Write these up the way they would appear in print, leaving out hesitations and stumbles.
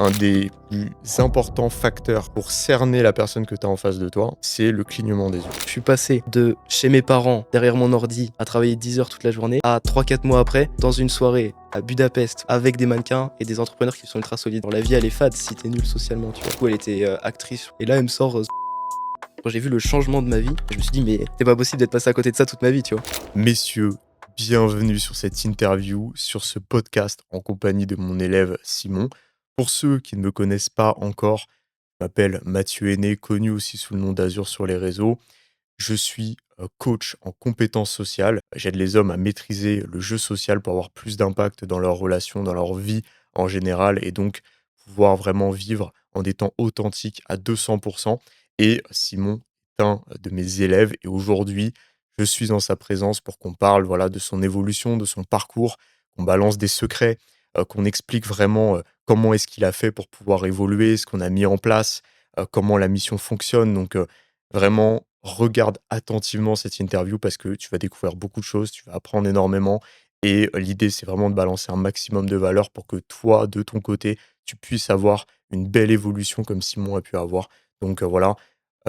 Un des plus importants facteurs pour cerner la personne que tu as en face de toi, c'est le clignement des yeux. Je suis passé de chez mes parents, derrière mon ordi, à travailler 10 heures toute la journée, à 3-4 mois après, dans une soirée à Budapest, avec des mannequins et des entrepreneurs qui sont ultra solides. La vie, elle est fade si t'es nul socialement, tu vois. Du coup, elle était actrice. Et là, elle me sort. Quand j'ai vu le changement de ma vie, je me suis dit, mais c'est pas possible d'être passé à côté de ça toute ma vie, tu vois. Messieurs, bienvenue sur cette interview, sur ce podcast en compagnie de mon élève Simon. Pour ceux qui ne me connaissent pas encore, je m'appelle Mathieu Aîné, connu aussi sous le nom d'Azur sur les réseaux. Je suis coach en compétences sociales. J'aide les hommes à maîtriser le jeu social pour avoir plus d'impact dans leurs relations, dans leur vie en général, et donc pouvoir vraiment vivre en étant authentique à 200%. Et Simon est un de mes élèves. Et aujourd'hui, je suis en sa présence pour qu'on parle voilà, de son évolution, de son parcours, qu'on balance des secrets, qu'on explique vraiment comment est-ce qu'il a fait pour pouvoir évoluer, ce qu'on a mis en place, comment la mission fonctionne. Donc, vraiment, regarde attentivement cette interview parce que tu vas découvrir beaucoup de choses, tu vas apprendre énormément et l'idée, c'est vraiment de balancer un maximum de valeur pour que toi, de ton côté, tu puisses avoir une belle évolution comme Simon a pu avoir. Donc, voilà.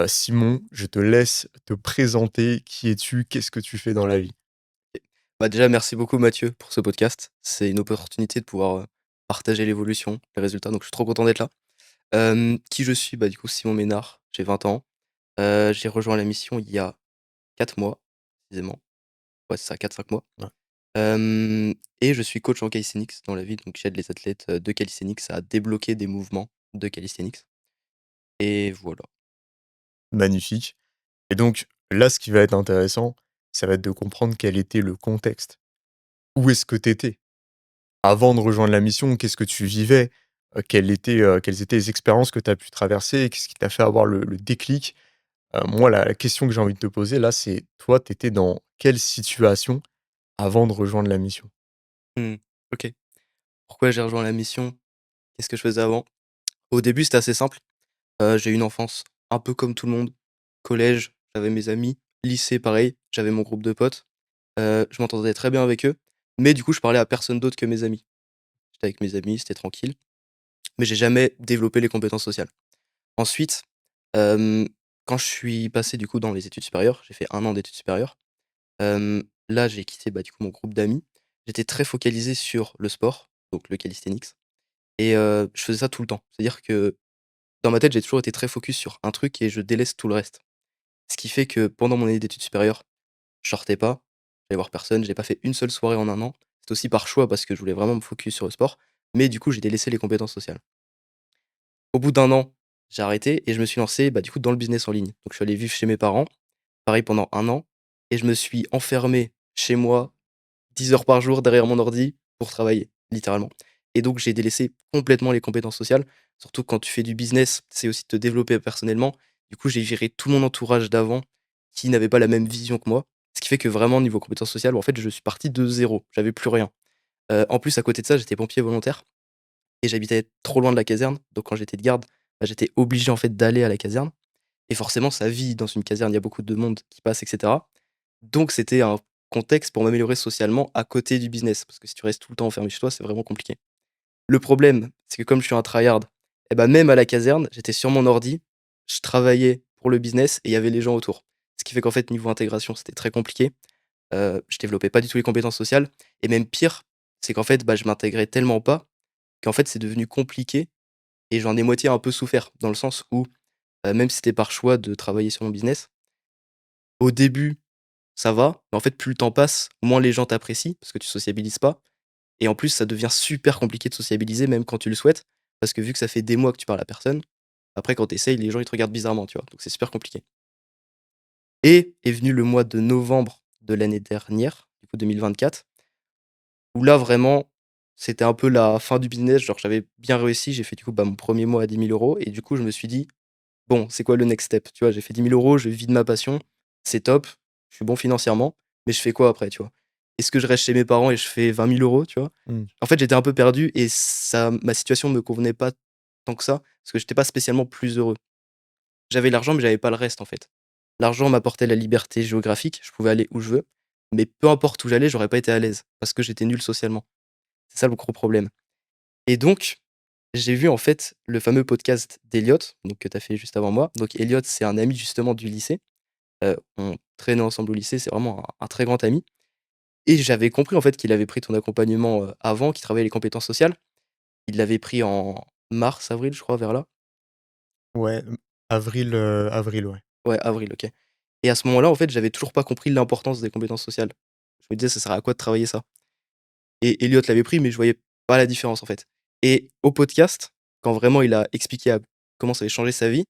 Simon, je te laisse te présenter. Qui es-tu? Qu'est-ce que tu fais dans la vie? Déjà, merci beaucoup Mathieu pour ce podcast. C'est une opportunité de pouvoir partager l'évolution, les résultats, donc je suis trop content d'être là. Qui je suis? Du coup, Simon Ménard, j'ai 20 ans. J'ai rejoint la mission il y a 4 mois, précisément. Ouais, c'est ça, 4-5 mois. Ouais, Et je suis coach en calisthenics dans la vie, donc j'aide les athlètes, de calisthenics à débloquer des mouvements de calisthenics et voilà. magnifique. Et donc, là, ce qui va être intéressant, ça va être de comprendre quel était le contexte. Où est-ce que tu étais? Avant de rejoindre la mission, qu'est-ce que tu vivais? Quelles étaient les expériences que tu as pu traverser? Qu'est-ce qui t'a fait avoir le déclic? Moi, la question que j'ai envie de te poser là, c'est toi, tu étais dans quelle situation avant de rejoindre la mission? Mmh, OK. Pourquoi j'ai rejoint la mission? Qu'est-ce que je faisais avant? Au début, c'était assez simple. J'ai eu une enfance un peu comme tout le monde. Collège, j'avais mes amis. Lycée, pareil, j'avais mon groupe de potes. Je m'entendais très bien avec eux, mais du coup, je parlais à personne d'autre que mes amis. J'étais avec mes amis, c'était tranquille, mais j'ai jamais développé les compétences sociales. Ensuite, hem, quand je suis passé, du coup, dans les études supérieures, j'ai fait 1 an d'études supérieures. Là, j'ai quitté, du coup, mon groupe d'amis. J'étais très focalisé sur le sport, donc le calisthenics et je faisais ça tout le temps. C'est-à-dire que dans ma tête, j'ai toujours été très focus sur un truc et je délaisse tout le reste. Ce qui fait que pendant mon année d'études supérieures, je sortais pas, j'allais voir personne, j'ai pas fait une seule soirée en 1 an. C'est aussi par choix parce que je voulais vraiment me focus sur le sport, mais du coup, j'ai délaissé les compétences sociales. Au bout d'1 an, j'ai arrêté et je me suis lancé, du coup, dans le business en ligne. Donc je suis allé vivre chez mes parents, pareil pendant 1 an et je me suis enfermé chez moi 10 heures par jour derrière mon ordi pour travailler, littéralement. Et donc j'ai délaissé complètement les compétences sociales, surtout quand tu fais du business, c'est aussi de te développer personnellement. Du coup, j'ai viré tout mon entourage d'avant qui n'avait pas la même vision que moi, ce qui fait que vraiment niveau compétences sociales, en fait, je suis parti de zéro, j'avais plus rien. En plus, à côté de ça, j'étais pompier volontaire et j'habitais trop loin de la caserne, donc quand j'étais de garde, j'étais obligé, en fait, d'aller à la caserne et forcément ça vit dans une caserne, il y a beaucoup de monde qui passe et cetera. Donc c'était un contexte pour m'améliorer socialement à côté du business, parce que si tu restes tout le temps enfermé chez toi, c'est vraiment compliqué. Le problème, c'est que comme je suis un tryhard, même à la caserne, j'étais sur mon ordi, je travaillais pour le business et il y avait les gens autour. Ce qui fait qu'en fait, niveau intégration, c'était très compliqué. Je développais pas du tout les compétences sociales et même pire, c'est qu'en fait, je m'intégrais tellement pas qu'en fait, c'est devenu compliqué et j'en ai moitié un peu souffert dans le sens où, même si c'était par choix de travailler sur mon business, au début, ça va, mais en fait, plus le temps passe, moins les gens t'apprécient parce que tu sociabilises pas et en plus, ça devient super compliqué de sociabiliser même quand tu le souhaites parce que vu que ça fait des mois que tu parles à personne, après quand tu essayes, les gens ils te regardent bizarrement, tu vois? Donc c'est super compliqué et est venu le mois de novembre de l'année dernière, du coup 2024, où là vraiment, c'était un peu la fin du business, genre j'avais bien réussi, j'ai fait du coup, mon premier mois à 10 000 € et du coup je me suis dit: «Bon, c'est quoi le next step?» Tu vois? J'ai fait 10 000 €, je vis de ma passion, c'est top, je suis bon financièrement, mais je fais quoi après, tu vois? Est-ce que je reste chez mes parents et je fais 20 000 €, tu vois? Mmh. En fait, j'étais un peu perdu et ça ma situation me convenait pas tant que ça, parce que j'étais pas spécialement plus heureux. J'avais l'argent, mais j'avais pas le reste, en fait. L'argent m'apportait la liberté géographique, je pouvais aller où je veux, mais peu importe où j'allais, j'aurais pas été à l'aise parce que j'étais nul socialement. C'est ça le gros problème et donc j'ai vu en fait le fameux podcast d'Elliot, donc que tu as fait juste avant moi. Donc Elliot, c'est un ami justement du lycée. On traînait ensemble au lycée, c'est vraiment un très grand ami et j'avais compris en fait qu'il avait pris ton accompagnement, avant, qu'il travaillait les compétences sociales. Il l'avait pris en mars, avril, je crois, vers là. Ouais, avril, ouais. Ouais, avril, OK et à ce moment-là, en fait, j'avais toujours pas compris l'importance des compétences sociales. Je me disais: «Ça sert à quoi de travailler ça?» Et Elliot l'avait pris, mais je voyais pas la différence, en fait et au podcast, quand vraiment il a expliqué à comment ça avait changé sa vie,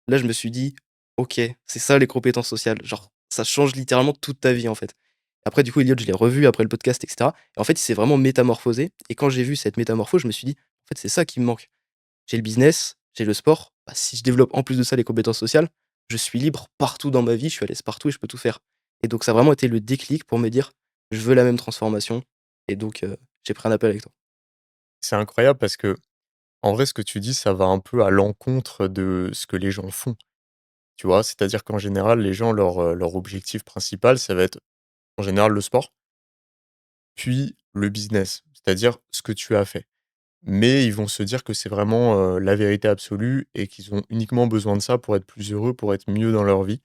là, je me suis dit: «OK, c'est ça les compétences sociales». Genre, ça change littéralement toute ta vie, en fait. Après, du coup, Elliot, je l'ai revu après le podcast et cetera et en fait, il s'est vraiment métamorphosé et quand j'ai vu cette métamorphose, je me suis dit: «En fait, c'est ça qui me manque. J'ai le business, j'ai le sport, bah, si je développe en plus de ça les compétences sociales, je suis libre partout dans ma vie, je suis à l'aise partout et je peux tout faire». Et donc ça a vraiment été le déclic pour me dire: «Je veux la même transformation» et donc j'ai pris un appel avec toi. C'est incroyable parce que en vrai, ce que tu dis, ça va un peu à l'encontre de ce que les gens font, tu vois? C'est-à-dire qu'en général, les gens, leur objectif principal, ça va être, en général, le sport, puis le business, c'est-à-dire ce que tu as fait. Mais ils vont se dire que c'est vraiment, la vérité absolue et qu'ils ont uniquement besoin de ça pour être plus heureux, pour être mieux dans leur vie.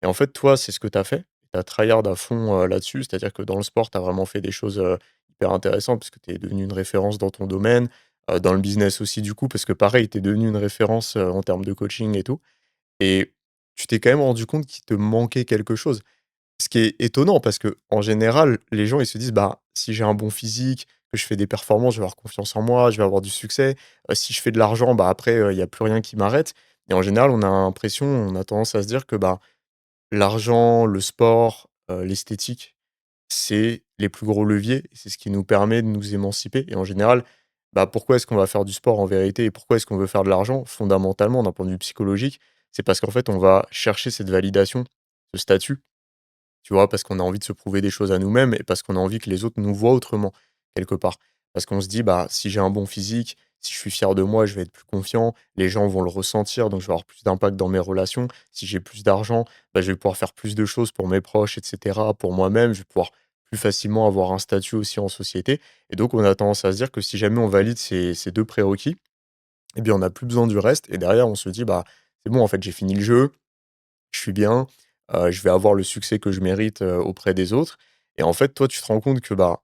Et en fait, toi, c'est ce que tu as fait. Tu as tryhard à fond, là-dessus. C'est-à-dire que dans le sport, tu as vraiment fait des choses, hyper intéressantes puisque tu es devenu une référence dans ton domaine, dans le business aussi du coup, parce que pareil, tu es devenu une référence, en termes de coaching et tout. Et tu t'es quand même rendu compte qu'il te manquait quelque chose. Ce qui est étonnant parce que en général, les gens, ils se disent: «Bah, si j'ai un bon physique, que je fais des performances, je vais avoir confiance en moi, je vais avoir du succès. Si je fais de l'argent, bah, après, il y a plus rien qui m'arrête». Et en général, on a tendance à se dire que, bah, l'argent, le sport, l'esthétique, c'est les plus gros leviers et c'est ce qui nous permet de nous émanciper et en général, bah, pourquoi est-ce qu'on va faire du sport en vérité et pourquoi est-ce qu'on veut faire de l'argent? Fondamentalement, d'un point de vue psychologique, c'est parce qu'en fait, on va chercher cette validation, ce statut. Tu vois? Parce qu'on a envie de se prouver des choses à nous-mêmes et parce qu'on a envie que les autres nous voient autrement, quelque part. Parce qu'on se dit: «Bah, si j'ai un bon physique, si je suis fier de moi, je vais être plus confiant, les gens vont le ressentir, donc je vais avoir plus d'impact dans mes relations. Si j'ai plus d'argent, bah, je vais pouvoir faire plus de choses pour mes proches et cetera, pour moi-même. Je vais pouvoir plus facilement avoir un statut aussi en société» et donc on a tendance à se dire que si jamais on valide ces 2 prérequis et bien, on n'a plus besoin du reste et derrière on se dit: «Bah, c'est bon, en fait, j'ai fini le jeu, je suis bien, je vais avoir le succès que je mérite, auprès des autres» et en fait, toi, tu te rends compte que, bah,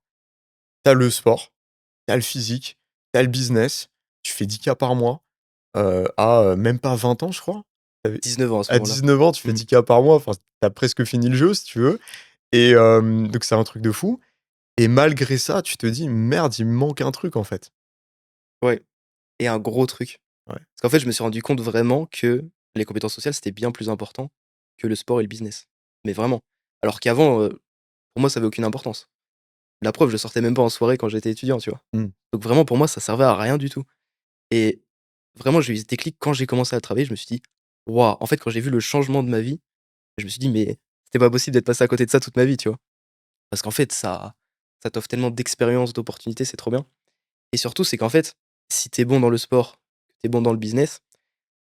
tu as le sport, tu as le physique, tu as le business, tu fais 10K par mois, à, même pas 20 ans, je crois? Tu 19 ans à ce à moment-là. 19 ans, tu fais Mmh. 10K par mois, enfin, tu as presque fini le jeu, si tu veux et donc c'est un truc de fou et malgré ça, tu te dis: «Merde, il me manque un truc, en fait». Ouais et un gros truc. Ouais. Parce qu'en fait, je me suis rendu compte vraiment que les compétences sociales, c'était bien plus important que le sport et le business. Mais vraiment. Alors qu'avant, pour moi, ça avait aucune importance. La preuve, je sortais même pas en soirée quand j'étais étudiant, tu vois? Mmh. Donc vraiment, pour moi, ça servait à rien du tout et vraiment, j'ai eu ce déclic quand j'ai commencé à travailler. Je me suis dit: «Waouh!» En fait, quand j'ai vu le changement de ma vie, je me suis dit: «Mais c'était pas possible d'être passé à côté de ça toute ma vie», tu vois? Parce qu'en fait, ça t'offre tellement d'expériences, d'opportunités, c'est trop bien et surtout, c'est qu'en fait, si tu es bon dans le sport, que tu es bon dans le business,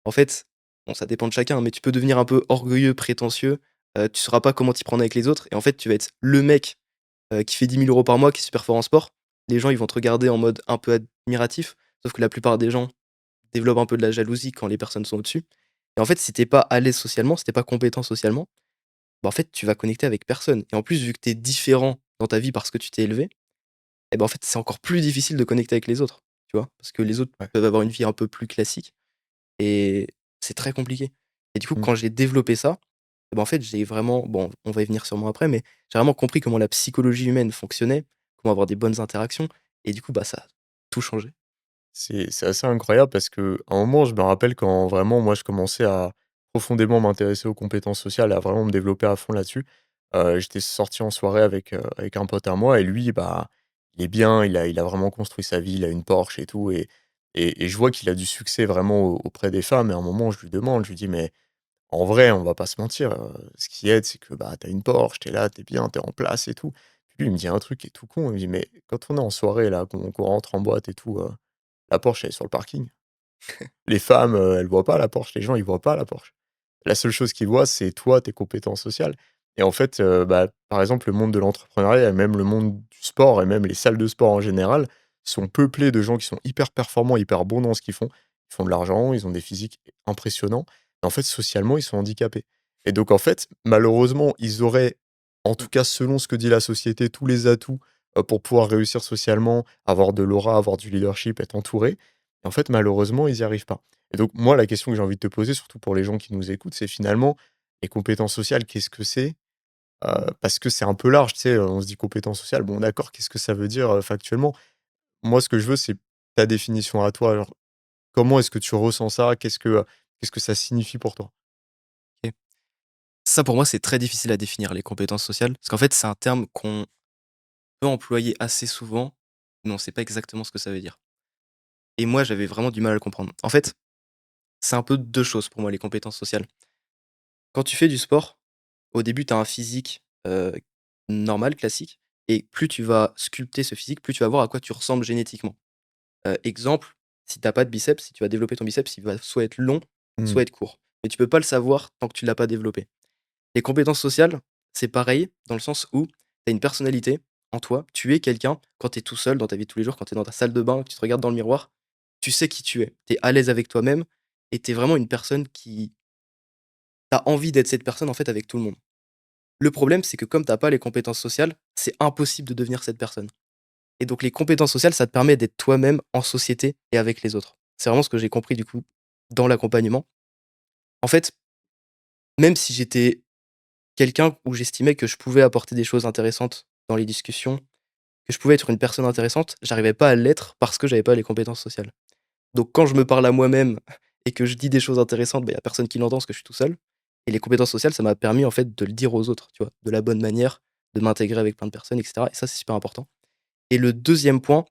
en fait, bon, ça dépend de chacun, mais tu peux devenir un peu orgueilleux, prétentieux, tu sauras pas comment t'y prendre avec les autres et en fait, tu vas être le mec, qui fait 10 000 € par mois, qui est super fort en sport. Les gens, ils vont te regarder en mode un peu admiratif, sauf que la plupart des gens développent un peu de la jalousie quand les personnes sont au-dessus et en fait, si tu pas à l'aise socialement, si tu pas compétent socialement, bah, en fait, tu vas connecter avec personne et en plus, vu que tu es différent dans ta vie parce que tu t'es élevé et ben, en fait, c'est encore plus difficile de connecter avec les autres, tu vois? Parce que les autres Ouais. peuvent avoir une vie un peu plus classique et c'est très compliqué et du coup, Mmh. quand j'ai développé ça, et ben, en fait, j'ai vraiment bon, on va y venir sûrement après, mais j'ai vraiment compris comment la psychologie humaine fonctionnait, comment avoir des bonnes interactions et du coup, bah, ça a tout changé. C'est assez incroyable parce qu'à un moment, je me rappelle quand vraiment moi je commençais à profondément m'intéresser aux compétences sociales, à vraiment me développer à fond là-dessus. J'étais sorti en soirée avec un pote à moi et lui, bah, il est bien, il a vraiment construit sa vie, il a une Porsche et tout et je vois qu'il a du succès vraiment auprès des femmes et à un moment je lui demande, je lui dis: «Mais en vrai, on va pas se mentir, ce qui aide, c'est que, bah, tu as une Porsche, tu es là, tu es bien, tu es en place et tout». Puis lui, il me dit un truc qui est tout con, il me dit: «Mais quand on est en soirée là, qu'on rentre en boîte et tout, la Porsche, elle est sur le parking. Les femmes, elles voient pas la Porsche, les gens, ils voient pas la Porsche. La seule chose qu'ils voient, c'est toi, tes compétences sociales et en fait, bah, par exemple, le monde de l'entrepreneuriat et même le monde du sport et même les salles de sport en général sont peuplés de gens qui sont hyper performants, hyper bons dans ce qu'ils font. Ils font de l'argent, ils ont des physiques impressionnants, mais en fait, socialement, ils sont handicapés et donc en fait, malheureusement, ils auraient, en Mmh. tout cas selon ce que dit la société, tous les atouts, pour pouvoir réussir socialement, avoir de l'aura, avoir du leadership, être entourés et en fait, malheureusement, ils y arrivent pas et donc moi, la question que j'ai envie de te poser, surtout pour les gens qui nous écoutent, c'est finalement les compétences sociales, qu'est-ce que c'est? Parce que c'est un peu large, tu sais, on se dit compétences sociales, bon d'accord, qu'est-ce que ça veut dire, factuellement? Moi, ce que je veux, c'est ta définition à toi. Alors, comment est-ce que tu ressens ça? Qu'est-ce que ça signifie pour toi? OK. Ça, pour moi, c'est très difficile à définir, les compétences sociales, parce qu'en fait, c'est un terme qu'on peut employer assez souvent, mais on sait pas exactement ce que ça veut dire et moi, j'avais vraiment du mal à le comprendre. En fait, c'est un peu 2 choses pour moi, les compétences sociales. Quand tu fais du sport, au début, tu as un physique, normal, classique et plus tu vas sculpter ce physique, plus tu vas voir à quoi tu ressembles génétiquement. Exemple, si tu as pas de biceps, si tu vas développer ton biceps, il va soit être long, Mmh. soit être court. Mais tu peux pas le savoir tant que tu l'as pas développé. Les compétences sociales, c'est pareil dans le sens où tu as une personnalité en toi. Tu es quelqu'un quand tu es tout seul dans ta vie de tous les jours, quand tu es dans ta salle de bain, que tu te regardes dans le miroir, tu sais qui tu es. Tu es à l'aise avec toi-même et tu es vraiment une personne qui tu as envie d'être cette personne en fait avec tout le monde. Le problème, c'est que comme tu as pas les compétences sociales, c'est impossible de devenir cette personne. Et donc les compétences sociales, ça te permet d'être toi-même en société et avec les autres. C'est vraiment ce que j'ai compris du coup dans l'accompagnement. En fait, même si j'étais quelqu'un où j'estimais que je pouvais apporter des choses intéressantes dans les discussions, que je pouvais être une personne intéressante, j'arrivais pas à l'être parce que j'avais pas les compétences sociales. Donc quand je me parle à moi-même et que je dis des choses intéressantes, bah, il y a personne qui l'entend parce que je suis tout seul. Et les compétences sociales, ça m'a permis en fait de le dire aux autres, tu vois, de la bonne manière, de m'intégrer avec plein de personnes, etc. Et ça, c'est super important. Et le deuxième point,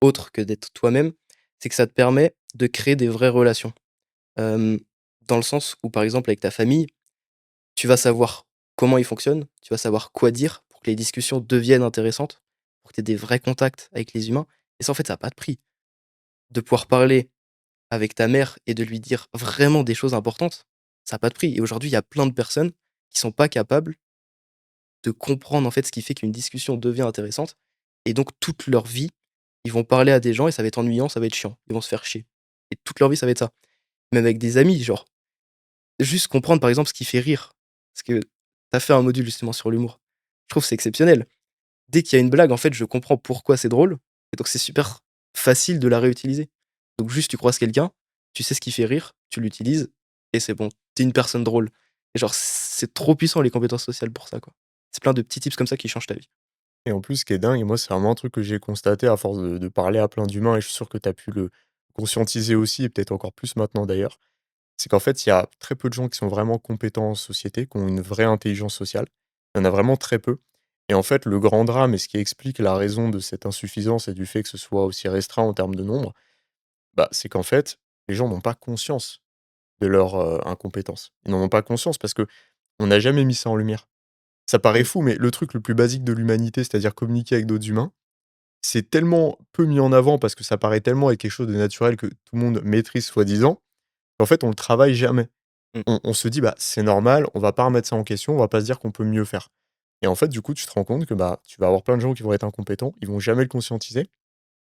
autre que d'être toi-même, c'est que ça te permet de créer des vraies relations. Hem, Dans le sens où, par exemple, avec ta famille, tu vas savoir comment ils fonctionnent, tu vas savoir quoi dire pour que les discussions deviennent intéressantes, pour que tu aies des vrais contacts avec les humains et ça, en fait, ça a pas de prix. De pouvoir parler avec ta mère et de lui dire vraiment des choses importantes, ça a pas de prix et aujourd'hui, il y a plein de personnes qui sont pas capables de comprendre, en fait, ce qui fait qu'une discussion devient intéressante et donc toute leur vie, ils vont parler à des gens et ça va être ennuyant, ça va être chiant. Ils vont se faire chier et toute leur vie, ça va être ça. Même avec des amis, genre, juste comprendre, par exemple, ce qui fait rire. Parce que tu as fait un module justement sur l'humour. Je trouve que c'est exceptionnel. Dès qu'il y a une blague, en fait, je comprends pourquoi c'est drôle et donc c'est super facile de la réutiliser. Donc juste, tu croises quelqu'un, tu sais ce qui fait rire, tu l'utilises et c'est bon, tu es une personne drôle et genre, c'est trop puissant les compétences sociales pour ça, quoi. C'est plein de petits tips comme ça qui changent ta vie. Et en plus, ce qui est dingue et moi, c'est vraiment un truc que j'ai constaté à force de parler à plein d'humains et je suis sûr que tu as pu le conscientiser aussi et peut-être encore plus maintenant d'ailleurs, c'est qu'en fait, il y a très peu de gens qui sont vraiment compétents en société, qui ont une vraie intelligence sociale. Il y en a vraiment très peu et en fait, le grand drame et ce qui explique la raison de cette insuffisance et du fait que ce soit aussi restreint en termes de nombre, bah, c'est qu'en fait, les gens n'ont pas conscience de leur, incompétence. Ils n'en ont pas conscience parce qu'on n'a jamais mis ça en lumière. Ça paraît Mmh, fou, mais le truc le plus basique de l'humanité, c'est-à-dire communiquer avec d'autres humains, c'est tellement peu mis en avant parce que ça paraît tellement être quelque chose de naturel que tout le monde maîtrise soi-disant, qu'en fait, on le travaille jamais. mmh, On se dit: «Bah, c'est normal, on va pas remettre ça en question, on va pas se dire qu'on peut mieux faire» et en fait, du coup, tu te rends compte que, bah, tu vas avoir plein de gens qui vont être incompétents, ils vont jamais le conscientiser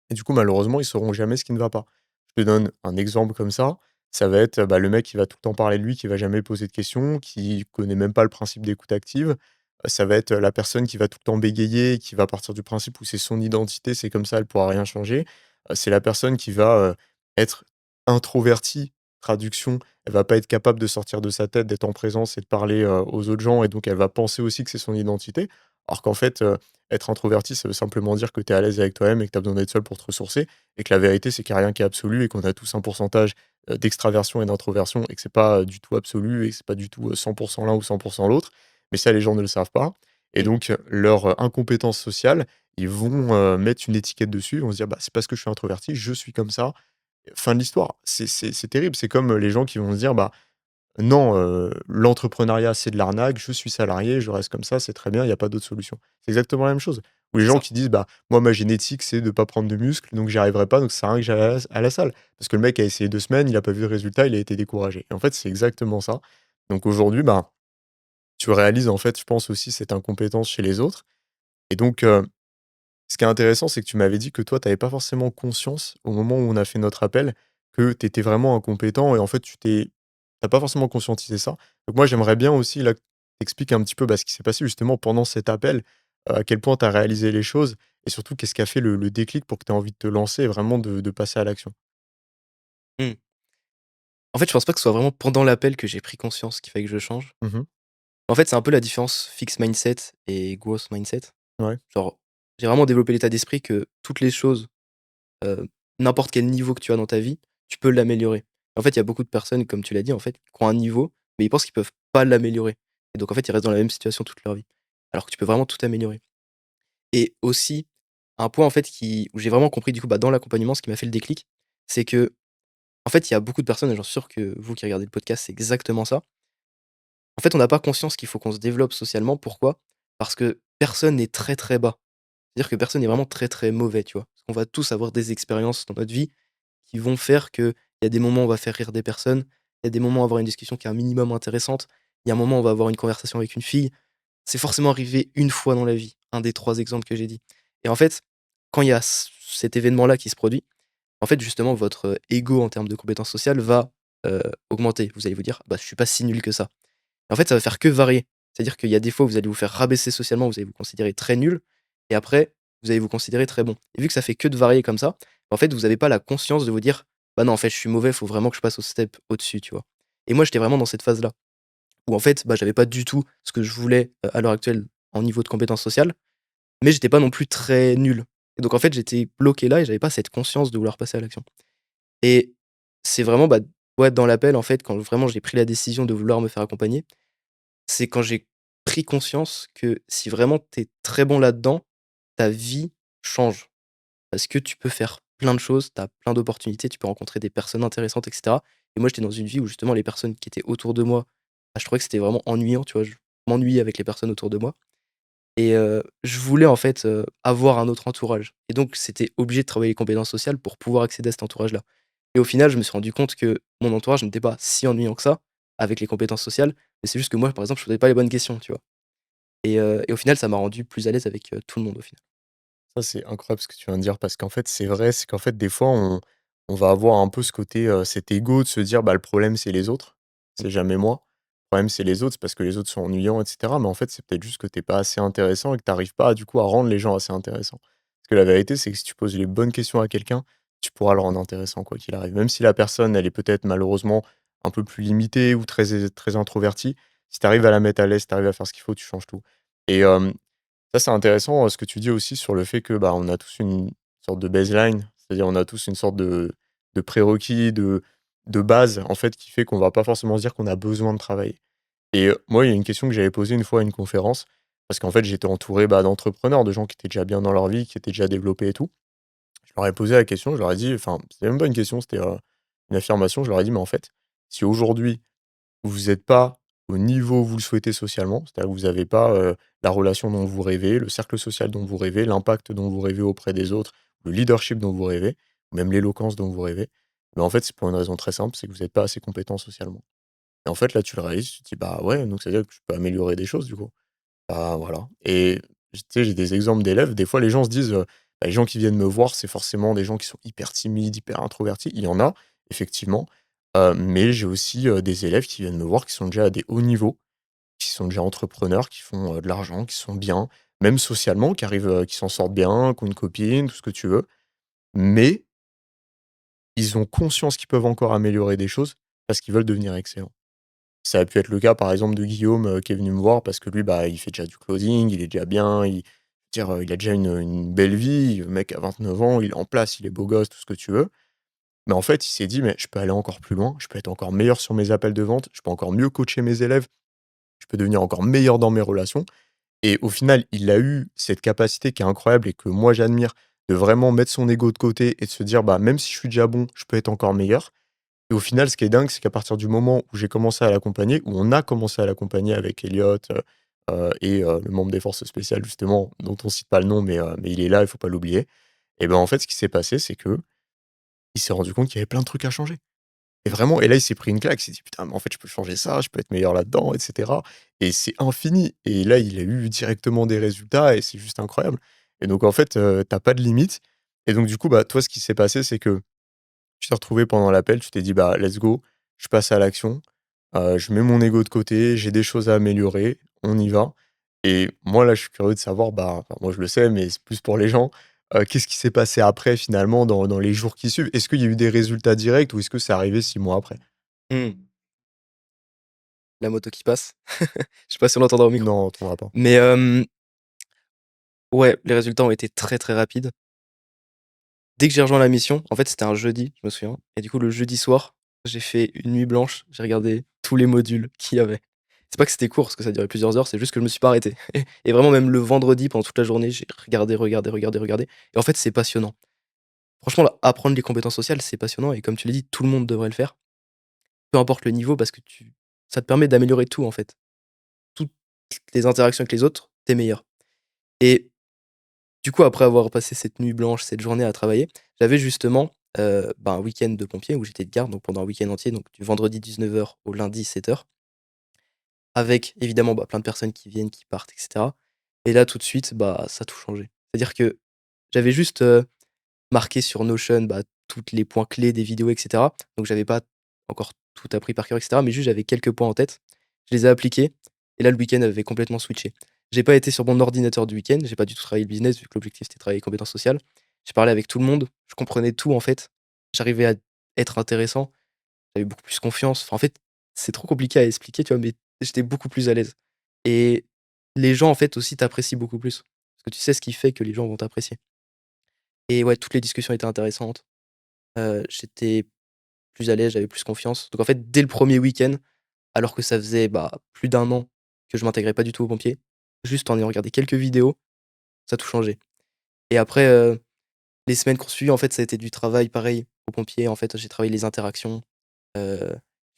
et du coup, malheureusement, ils sauront jamais ce qui ne va pas. Je te donne un exemple comme ça va être, bah, le mec qui va tout le temps parler de lui, qui va jamais poser de questions, qui connaît même pas le principe d'écoute active. Ça va être, la personne qui va tout le temps bégayer, qui va partir du principe où c'est son identité, c'est comme ça, elle pourra rien changer. C'est la personne qui va, être introvertie, traduction, elle va pas être capable de sortir de sa tête, d'être en présence et de parler, aux autres gens et donc elle va penser aussi que c'est son identité. Alors qu'en fait, être introverti, ça veut simplement dire que tu es à l'aise avec toi-même et que tu as besoin d'être seul pour te ressourcer et que la vérité, c'est qu'il y a rien qui est absolu et qu'on a tous un pourcentage, d'extraversion et d'introversion et que c'est pas, du tout absolu et que c'est pas du tout, 100 l'un ou 100 l'autre. Mais ça, les gens ne le savent pas et mmh. donc leur, incompétence sociale, ils vont, mettre une étiquette dessus. Ils vont se dire: «Bah, c'est parce que je suis introverti, je suis comme ça». Fin de l'histoire. C'est terrible. C'est comme, les gens qui vont se dire: «Bah, non, l'entrepreneuriat, c'est de l'arnaque, je suis salarié, je reste comme ça, c'est très bien, il y a pas d'autre solution». C'est exactement la même chose. Ou les C'est gens ça. qui disent: «Bah, moi, ma génétique, c'est de pas prendre de muscles, donc j'y arriverai pas, donc ça sert à rien que j'aille à la salle». Parce que le mec a essayé 2 semaines, il a pas vu de résultat, il a été découragé. Et en fait, c'est exactement ça. Donc aujourd'hui, bah, tu réalises, en fait, je pense aussi cette incompétence chez les autres et donc Ce qui est intéressant, c'est que tu m'avais dit que toi, tu avais pas forcément conscience, au moment où on a fait notre appel, que tu étais vraiment incompétent et en fait, tu pas forcément conscientisé ça. Donc moi, j'aimerais bien aussi là, que tu expliques un petit peu, bah, ce qui s'est passé justement pendant cet appel, à quel point tu as réalisé les choses et surtout qu'est-ce qui a fait le déclic pour que tu aies envie de te lancer et vraiment de passer à l'action? Mmh. En fait, je pense pas que ce soit vraiment pendant l'appel que j'ai pris conscience qu'il fallait que je change. Mmh. En fait, c'est un peu la différence fixed mindset et growth mindset. Ouais. Genre, j'ai vraiment développé l'état d'esprit que toutes les choses, heu, n'importe quel niveau que tu as dans ta vie, tu peux l'améliorer. En fait, il y a beaucoup de personnes, comme tu l'as dit, en fait, qui ont un niveau, mais ils pensent qu'ils peuvent pas l'améliorer et donc en fait, ils restent dans la même situation toute leur vie. Alors que tu peux vraiment tout améliorer et aussi, un point, en fait, où j'ai vraiment compris, du coup, bah, dans l'accompagnement, ce qui m'a fait le déclic, c'est que en fait, il y a beaucoup de personnes et j'en suis sûr que vous qui regardez le podcast, c'est exactement ça. En fait, on n'a pas conscience qu'il faut qu'on se développe socialement. Pourquoi? Parce que personne n'est très, très bas. C'est-à-dire que personne n'est vraiment très, très mauvais, tu vois? Parce qu'on va tous avoir des expériences dans notre vie qui vont faire qu'il y a des moments où on va faire rire des personnes, il y a des moments où on va avoir une discussion qui est un minimum intéressante, il y a un moment où on va avoir une conversation avec une fille. C'est forcément arrivé une fois dans la vie, un des 3 exemples que j'ai dit et en fait, quand il y a cet événement-là qui se produit, en fait, justement, votre, ego en termes de compétences sociales va, augmenter. Vous allez vous dire: «Bah, je suis pas si nul que ça». En fait, ça va faire que varier. C'est-à-dire qu'il y a des fois où vous allez vous faire rabaisser socialement, vous allez vous considérer très nul et après, vous allez vous considérer très bon et vu que ça fait que de varier comme ça, en fait, vous avez pas la conscience de vous dire: «Bah, non, en fait, je suis mauvais, il faut vraiment que je passe au step au-dessus», tu vois? Et moi, j'étais vraiment dans cette phase-là où en fait, bah, j'avais pas du tout ce que je voulais, à l'heure actuelle en niveau de compétences sociales, mais j'étais pas non plus très nul et donc en fait, j'étais bloqué là et j'avais pas cette conscience de vouloir passer à l'action et c'est vraiment, bah, ouais, dans l'appel, en fait, quand vraiment j'ai pris la décision de vouloir me faire accompagner, c'est quand j'ai pris conscience que si vraiment tu es très bon là-dedans, ta vie change. Parce que tu peux faire plein de choses, tu as plein d'opportunités, tu peux rencontrer des personnes intéressantes et cetera. Et moi, j'étais dans une vie où justement les personnes qui étaient autour de moi, bah, je trouvais que c'était vraiment ennuyant, tu vois? Je m'ennuyais avec les personnes autour de moi et je voulais en fait, avoir un autre entourage et donc c'était obligé de travailler les compétences sociales pour pouvoir accéder à cet entourage-là et au final, je me suis rendu compte que mon entourage n'était pas si ennuyant que ça avec les compétences sociales, mais c'est juste que moi, par exemple, je posais pas les bonnes questions, tu vois? Et au final, ça m'a rendu plus à l'aise avec, tout le monde, au final. Ça, c'est incroyable ce que tu viens de dire parce qu'en fait, c'est vrai, c'est qu'en fait, des fois, on va avoir un peu ce côté, cet ego de se dire: «Bah, le problème, c'est les autres, Mmh. c'est jamais moi. Le problème, c'est les autres, c'est parce que les autres sont ennuyants et cetera». Mais en fait, c'est peut-être juste que t'es pas assez intéressant et que t'arrives pas, du coup, à rendre les gens assez intéressants. Parce que la vérité, c'est que si tu poses les bonnes questions à quelqu'un, tu pourras le rendre intéressant quoi qu'il arrive. Même si la personne, elle est peut-être malheureusement un peu plus limitée ou très introvertie, si tu arrives à la mettre à l'aise, si tu arrives à faire ce qu'il faut, tu changes tout. Et ça, c'est intéressant, ce que tu dis aussi sur le fait que, bah, on a tous une sorte de baseline, c'est-à-dire on a tous une sorte de prérequis, de base, en fait, qui fait qu'on va pas forcément se dire qu'on a besoin de travailler. Et moi, il y a une question que j'avais posée une fois à une conférence, parce qu'en fait, j'étais entouré, bah, d'entrepreneurs, de gens qui étaient déjà bien dans leur vie, qui étaient déjà développés et tout. Je leur ai posé la question, je leur ai dit enfin, c'était même pas une question, c'était, une affirmation. Je leur ai dit: «Mais en fait, si aujourd'hui vous êtes pas au niveau où vous le souhaitez socialement, c'est-à-dire que vous avez pas, la relation dont vous rêvez, le cercle social dont vous rêvez, l'impact dont vous rêvez auprès des autres, le leadership dont vous rêvez, ou même l'éloquence dont vous rêvez. Mais en fait, c'est pour une raison très simple, c'est que vous êtes pas assez compétent socialement. Et en fait, là, tu le réalises, tu te dis: «Bah, ouais, donc ça veut dire que je peux améliorer des choses, du coup». Bah, voilà et tu sais, j'ai des exemples d'élèves, des fois, les gens se disent, bah, les gens qui viennent me voir, c'est forcément des gens qui sont hyper timides, hyper introvertis. Il y en a, effectivement, mais j'ai aussi, des élèves qui viennent me voir, qui sont déjà à des hauts niveaux, qui sont déjà entrepreneurs, qui font, de l'argent, qui sont bien, même socialement, qui arrivent, qui s'en sortent bien, qui ont une copine, tout ce que tu veux. Mais ils ont conscience qu'ils peuvent encore améliorer des choses parce qu'ils veulent devenir excellents. Ça a pu être le cas, par exemple, de Guillaume, qui est venu me voir parce que lui, bah, il fait déjà du closing, il est déjà bien, il a déjà une belle vie. Le mec a 29 ans, il est en place, il est beau gosse, tout ce que tu veux. Mais en fait, il s'est dit: «Mais je peux aller encore plus loin, je peux être encore meilleur sur mes appels de vente, je peux encore mieux coacher mes élèves, je peux devenir encore meilleur dans mes relations». Et au final, il a eu cette capacité qui est incroyable et que moi j'admire, de vraiment mettre son ego de côté et de se dire: «Bah, même si je suis déjà bon, je peux être encore meilleur». Et au final, ce qui est dingue, c'est qu'à partir du moment où j'ai commencé à l'accompagner, où on a commencé à l'accompagner avec Elliot, et le membre des forces spéciales justement, dont on cite pas le nom, mais il est là, il faut pas l'oublier. Et ben, en fait, ce qui s'est passé, c'est que il s'est rendu compte qu'il y avait plein de trucs à changer. Et vraiment et là, il s'est pris une claque, il s'est dit: «Putain, mais en fait, je peux changer ça, je peux être meilleur là-dedans» et cetera et c'est infini et là, il a eu directement des résultats et c'est juste incroyable Et donc en fait, tu pas de limite et donc du coup, bah, toi, ce qui s'est passé, c'est que tu t'es retrouvé pendant l'appel, tu t'es dit: «Bah, let's go, je passe à l'action, je mets mon ego de côté, j'ai des choses à améliorer, on y va». Et moi, là, je suis curieux de savoir, bah, enfin, moi, je le sais, mais c'est plus pour les gens, qu'est-ce qui s'est passé après finalement dans les jours qui suivent? Est-ce qu'il y a eu des résultats directs ou est-ce que c'est arrivé 6 mois après? Mmh. La moto qui passe. Je sais pas si on l'entendra au micro. Non, on trouvera pas. Mais ouais, les résultats ont été très, très rapides. Dès que j'ai rejoint la mission, en fait, c'était un jeudi, je me souviens et du coup, le jeudi soir, j'ai fait une nuit blanche, j'ai regardé tous les modules qu'il y avait. C'est pas que c'était court, parce que ça durait plusieurs heures, c'est juste que je me suis pas arrêté et vraiment même le vendredi, pendant toute la journée, j'ai regardé, regardé, regardé, regardé et en fait, c'est passionnant. Franchement, là, apprendre les compétences sociales, c'est passionnant et comme tu l'as dit, tout le monde devrait le faire, peu importe le niveau parce que tu ça te permet d'améliorer tout, en fait. Toutes les interactions avec les autres, tu meilleur et du coup, après avoir passé cette nuit blanche, cette journée à travailler, j'avais justement, bah, un week-end de pompier où j'étais de garde, donc pendant un week-end entier, donc du vendredi 19h au lundi 7h, avec évidemment, bah, plein de personnes qui viennent, qui partent et cetera et là, tout de suite, bah, ça a tout changé. C'est-à-dire que j'avais juste, marqué sur Notion, bah, tous les points clés des vidéos et cetera, donc j'avais pas encore tout appris par cœur et cetera, mais juste j'avais quelques points en tête. Je les ai appliqués et là, le week-end avait complètement switché. J'ai pas été sur mon ordinateur du week-end, j'ai pas du tout travaillé le business vu que l'objectif c'était de travailler les compétences sociales. J'ai parlé avec tout le monde, je comprenais tout en fait. J'arrivais à être intéressant, j'avais beaucoup plus confiance. Enfin, en fait, c'est trop compliqué à expliquer, tu vois? Mais j'étais beaucoup plus à l'aise et les gens en fait aussi t'apprécient beaucoup plus. Parce que tu sais ce qui fait que les gens vont t'apprécier et ouais, toutes les discussions étaient intéressantes. J'étais plus à l'aise, j'avais plus confiance. Donc en fait, dès le premier week-end, alors que ça faisait, bah, plus d'un an que je m'intégrais pas du tout aux pompiers, juste en ayant regardé quelques vidéos, ça a tout changé. Et après, les semaines qui ont suivi, en fait, ça a été du travail pareil aux pompiers. En fait, j'ai travaillé les interactions, j'ai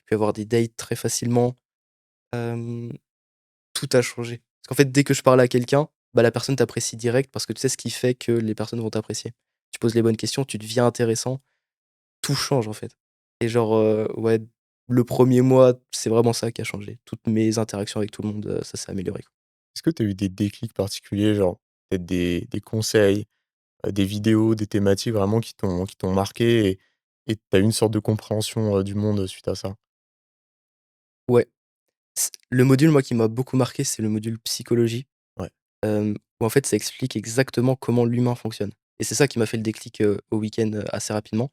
pu avoir des dates très facilement. Hem, Tout a changé. Parce qu'en fait, dès que je parle à quelqu'un, bah, la personne t'apprécie direct parce que tu sais ce qui fait que les personnes vont t'apprécier. Tu poses les bonnes questions, tu deviens intéressant. Tout change, en fait et genre, ouais, le premier mois, c'est vraiment ça qui a changé. Toutes mes interactions avec tout le monde, ça s'est amélioré, quoi. Est-ce que tu as eu des déclics particuliers, genre peut-être des conseils, des vidéos, des thématiques vraiment qui t'ont marqué et tu as eu une sorte de compréhension, du monde, suite à ça? Ouais, le module, moi, qui m'a beaucoup marqué, c'est le module psychologie, Ouais. où en fait, ça explique exactement comment l'humain fonctionne et c'est ça qui m'a fait le déclic, au week-end, assez rapidement.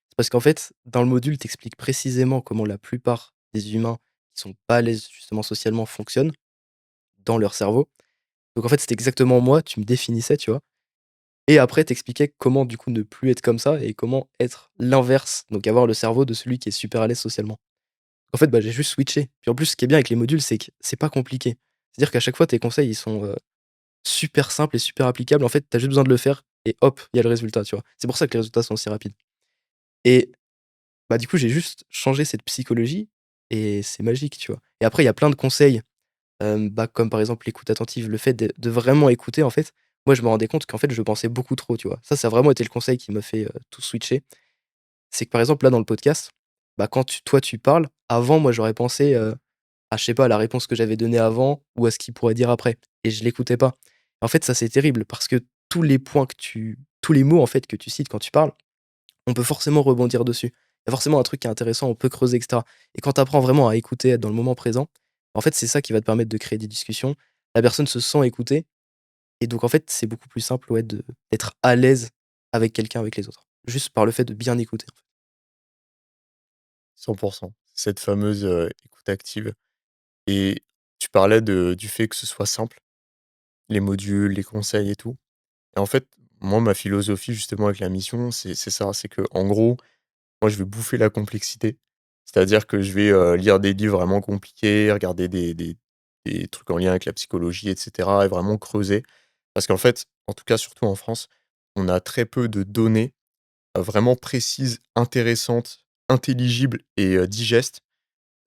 C'est parce qu'en fait, dans le module, tu expliques précisément comment la plupart des humains qui sont pas à l'aise, justement, socialement, fonctionnent dans leur cerveau. Donc en fait, c'était exactement moi, tu me définissais, tu vois? Et après, t'expliquais comment, du coup, ne plus être comme ça et comment être l'inverse, donc avoir le cerveau de celui qui est super à l'aise socialement. En fait, bah, j'ai juste switché. Puis en plus, ce qui est bien avec les modules, c'est que c'est pas compliqué. C'est-à-dire qu'à chaque fois, tes conseils, ils sont, super simples et super applicables. En fait, tu as juste besoin de le faire et hop, il y a le résultat, tu vois? C'est pour ça que les résultats sont aussi rapides et bah, du coup, j'ai juste changé cette psychologie et c'est magique, tu vois? Et après, il y a plein de conseils, bah, comme par exemple l'écoute attentive, le fait de vraiment écouter, en fait. Moi, je me rendais compte qu'en fait, je pensais beaucoup trop, tu vois? Ça a vraiment été le conseil qui m'a fait, tout switcher. C'est que, par exemple, là, dans le podcast, bah, quand tu parles, avant, moi, j'aurais pensé, je sais pas, à la réponse que j'avais donnée avant ou à ce qu'il pourrait dire après et je l'écoutais pas. En fait, ça, c'est terrible parce que tous les mots, en fait, que tu cites quand tu parles, on peut forcément rebondir dessus. Il y a forcément un truc qui est intéressant, on peut creuser et cetera et quand tu apprends vraiment à écouter, être dans le moment présent, en fait, c'est ça qui va te permettre de créer des discussions. La personne se sent écoutée et donc en fait, c'est beaucoup plus simple, ouais, d'être à l'aise avec quelqu'un, avec les autres. Juste par le fait de bien écouter, en fait. 100. Cette fameuse, écoute active et tu parlais du fait que ce soit simple, les modules, les conseils et tout et en fait, moi, ma philosophie justement avec la mission, c'est ça, c'est que en gros, moi, je vais bouffer la complexité. C'est-à-dire que je vais, lire des livres vraiment compliqués, regarder des trucs en lien avec la psychologie et cetera et vraiment creuser. Parce qu'en fait, en tout cas, surtout en France, on a très peu de données, vraiment précises, intéressantes, intelligibles et digestes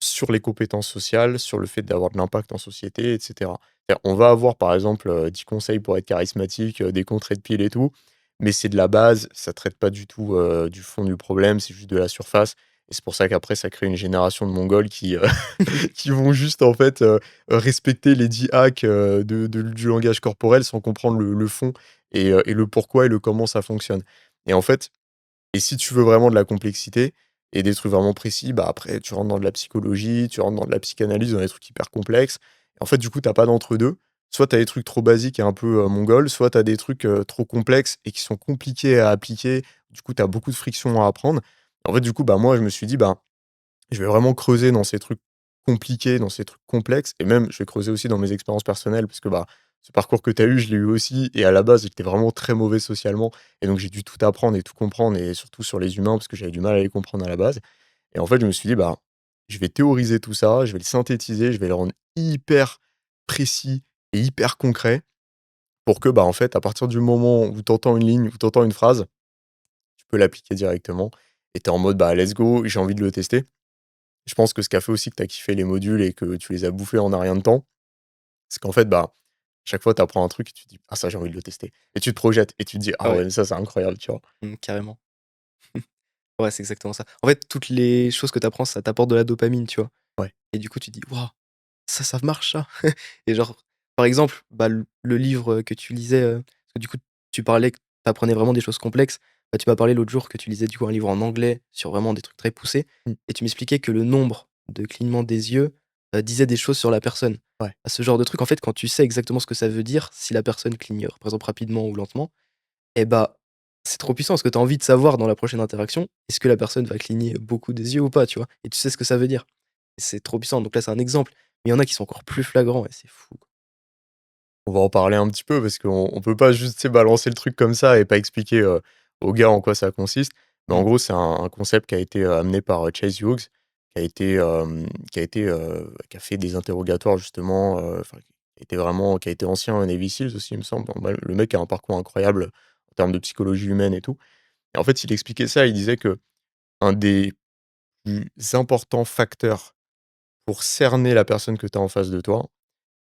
sur les compétences sociales, sur le fait d'avoir de l'impact en société et cetera. C'est-à-dire, on va avoir par exemple, 10 conseils pour être charismatique, des contrées de pile et tout, mais c'est de la base, ça traite pas du tout, du fond du problème, c'est juste de la surface et c'est pour ça qu'après ça crée une génération de Mongols qui, qui vont juste en fait, respecter les 10 hacks, du langage corporel sans comprendre le fond et le pourquoi et le comment ça fonctionne. Et en fait, et si tu veux vraiment de la complexité et des trucs vraiment précis, bah, après tu rentres dans de la psychologie, tu rentres dans de la psychanalyse, dans des trucs hyper complexes. En fait, du coup, t'as pas d'entre-deux. Soit tu as des trucs trop basiques et un peu, mongols, soit tu as des trucs, trop complexes et qui sont compliqués à appliquer. Du coup, tu as beaucoup de friction à apprendre. En fait, du coup, bah, moi, je me suis dit: «Bah, je vais vraiment creuser dans ces trucs compliqués, dans ces trucs complexes et même je vais creuser aussi dans mes expériences personnelles parce que, bah, ce parcours que tu as eu, je l'ai eu aussi et à la base, j'étais vraiment très mauvais socialement et donc j'ai dû tout apprendre et tout comprendre et surtout sur les humains parce que j'avais du mal à les comprendre à la base et en fait, je me suis dit: «Bah, je vais théoriser tout ça, je vais le synthétiser, je vais le rendre hyper précis et hyper concret pour que, bah, en fait, à partir du moment où tu entends une ligne, où tu entends une phrase, tu peux l'appliquer directement et tu es en mode: «Bah, let's go, j'ai envie de le tester». Je pense que ce qui a fait aussi que tu as kiffé les modules et que tu les as bouffés en un rien de temps, c'est qu'en fait, bah, chaque fois, tu apprends un truc et tu te dis: «Ah ça, j'ai envie de le tester» et tu te projettes et tu te dis: Ah «Ah ouais, ouais, ça, c'est incroyable», tu vois? carrément. Ouais, c'est exactement ça. En fait, toutes les choses que tu apprends, ça t'apporte de la dopamine, tu vois? Ouais. Et du coup, tu dis: «Waouh, ça marche ça!» Et genre, par exemple, bah, le livre, que tu lisais, parce que du coup, tu parlais que tu apprenais vraiment des choses complexes. Bah, tu m'as parlé l'autre jour que tu lisais du coup un livre en anglais sur vraiment des trucs très poussés Mmh. et tu m'expliquais que le nombre de clignements des yeux, disait des choses sur la personne. Ouais. À ce genre de truc, en fait, quand tu sais exactement ce que ça veut dire, si la personne cligne, par exemple rapidement ou lentement, et bah, c'est trop puissant parce que tu as envie de savoir dans la prochaine interaction, est-ce que la personne va cligner beaucoup des yeux ou pas, tu vois? Et tu sais ce que ça veut dire. Et c'est trop puissant. Donc là, c'est un exemple, mais il y en a qui sont encore plus flagrants et c'est fou, quoi. On va en parler un petit peu parce qu'on peut pas juste, tu sais, balancer le truc comme ça et pas expliquer, aux gars en quoi ça consiste. Mais en Mmh. gros, c'est un concept qui a été, amené par, Chase Hughes, qui a fait des interrogatoires justement, enfin, qui a été ancien Navy Seals aussi, il me semble. Donc bah, le mec a un parcours incroyable en termes de psychologie humaine et tout. Et en fait, il expliquait ça, il disait que un des plus importants facteurs pour cerner la personne que tu as en face de toi,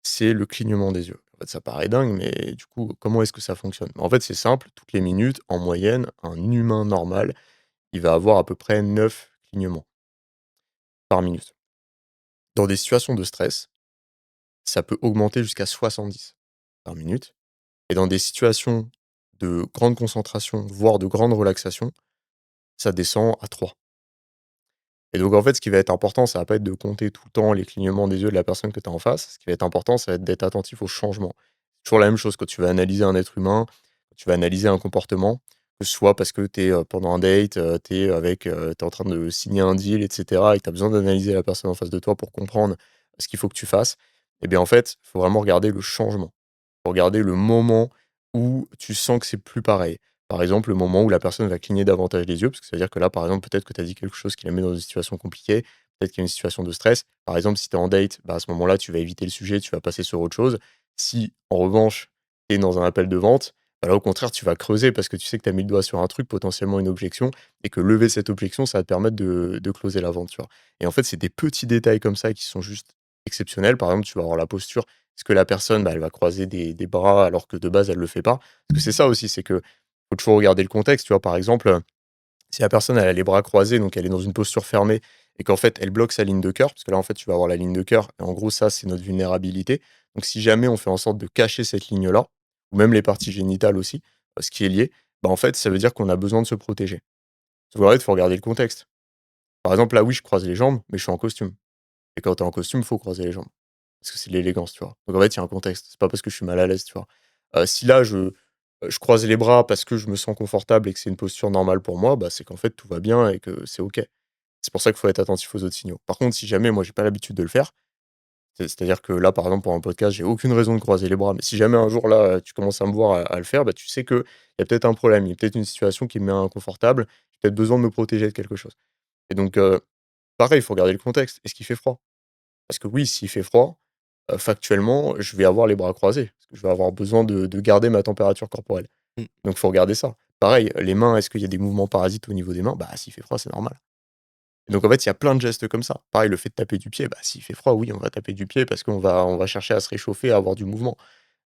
c'est le clignement des yeux. En fait, ça paraît dingue, mais du coup, comment est-ce que ça fonctionne? En fait, c'est simple, toutes les minutes, en moyenne, un humain normal, il va avoir à peu près 9 clignements par minute. Dans des situations de stress, ça peut augmenter jusqu'à 70 par minute. Et dans des situations de grande concentration, voire de grande relaxation, ça descend à 3. Et donc, en fait, ce qui va être important, ça va pas être de compter tout le temps les clignements des yeux de la personne que tu as en face. Ce qui va être important, ça va être d'être attentif au changement. C'est toujours la même chose quand tu vas analyser un être humain, quand tu vas analyser un comportement, que ce soit parce que tu es, pendant un date, tu es en train de signer un deal et cetera et que tu as besoin d'analyser la personne en face de toi pour comprendre ce qu'il faut que tu fasses. Et bien, en fait, il faut vraiment regarder le changement. Faut regarder le moment où tu sens que c'est plus pareil. Par exemple, le moment où la personne va cligner davantage les yeux, parce que ça veut dire que là, par exemple, peut-être que tu as dit quelque chose qui la met dans une situation compliquée, peut-être qu'il y a une situation de stress. Par exemple, si tu es en date, bah, à ce moment-là, tu vas éviter le sujet, tu vas passer sur autre chose. Si, en revanche, tu es dans un appel de vente, bah là, au contraire, tu vas creuser parce que tu sais que tu as mis le doigt sur un truc, potentiellement une objection, et que lever cette objection, ça va te permettre de closer la vente, tu vois. Et en fait, c'est des petits détails comme ça qui sont juste exceptionnels. Par exemple, tu vas avoir la posture. Est-ce que la personne, bah, elle va croiser des bras alors que de base, elle le fait pas? Parce que c'est ça aussi, c'est que faut toujours regarder le contexte, tu vois? Par exemple, si la personne, elle a les bras croisés, donc elle est dans une posture fermée et qu'en fait, elle bloque sa ligne de cœur, parce que là, en fait, tu vas avoir la ligne de cœur et en gros, ça, c'est notre vulnérabilité. Donc si jamais on fait en sorte de cacher cette ligne-là, ou même les parties génitales aussi, ce qui est lié, bah, en fait, ça veut dire qu'on a besoin de se protéger. Sauf qu'en fait, il faut regarder le contexte. Par exemple, là, oui, je croise les jambes, mais je suis en costume et quand tu es en costume, il faut croiser les jambes. Parce que c'est de l'élégance, tu vois? Donc en fait, il y a un contexte. C'est pas parce que je suis mal à l'aise, tu vois? Si là, je croise les bras parce que je me sens confortable et que c'est une posture normale pour moi, bah, c'est qu'en fait, tout va bien et que c'est OK. C'est pour ça qu'il faut être attentif aux autres signaux. Par contre, si jamais moi, j'ai pas l'habitude de le faire, c'est-à-dire que là, par exemple, pour un podcast, j'ai aucune raison de croiser les bras. Mais si jamais un jour, là, tu commences à me voir à le faire, bah, tu sais qu'il y a peut-être un problème. Il y a peut-être une situation qui me met inconfortable. J'ai peut-être besoin de me protéger de quelque chose. Et donc, pareil, il faut regarder le contexte. Est-ce qu'il fait froid? Parce que oui, s'il fait froid, factuellement, je vais avoir les bras croisés, parce que je vais avoir besoin de garder ma température corporelle. Mmh. Donc faut regarder ça. Pareil, les mains, est-ce qu'il y a des mouvements parasites au niveau des mains? Bah, s'il fait froid, c'est normal. Et donc en fait, il y a plein de gestes comme ça. Pareil, le fait de taper du pied, bah, s'il fait froid, oui, on va taper du pied parce qu'on va chercher à se réchauffer, à avoir du mouvement.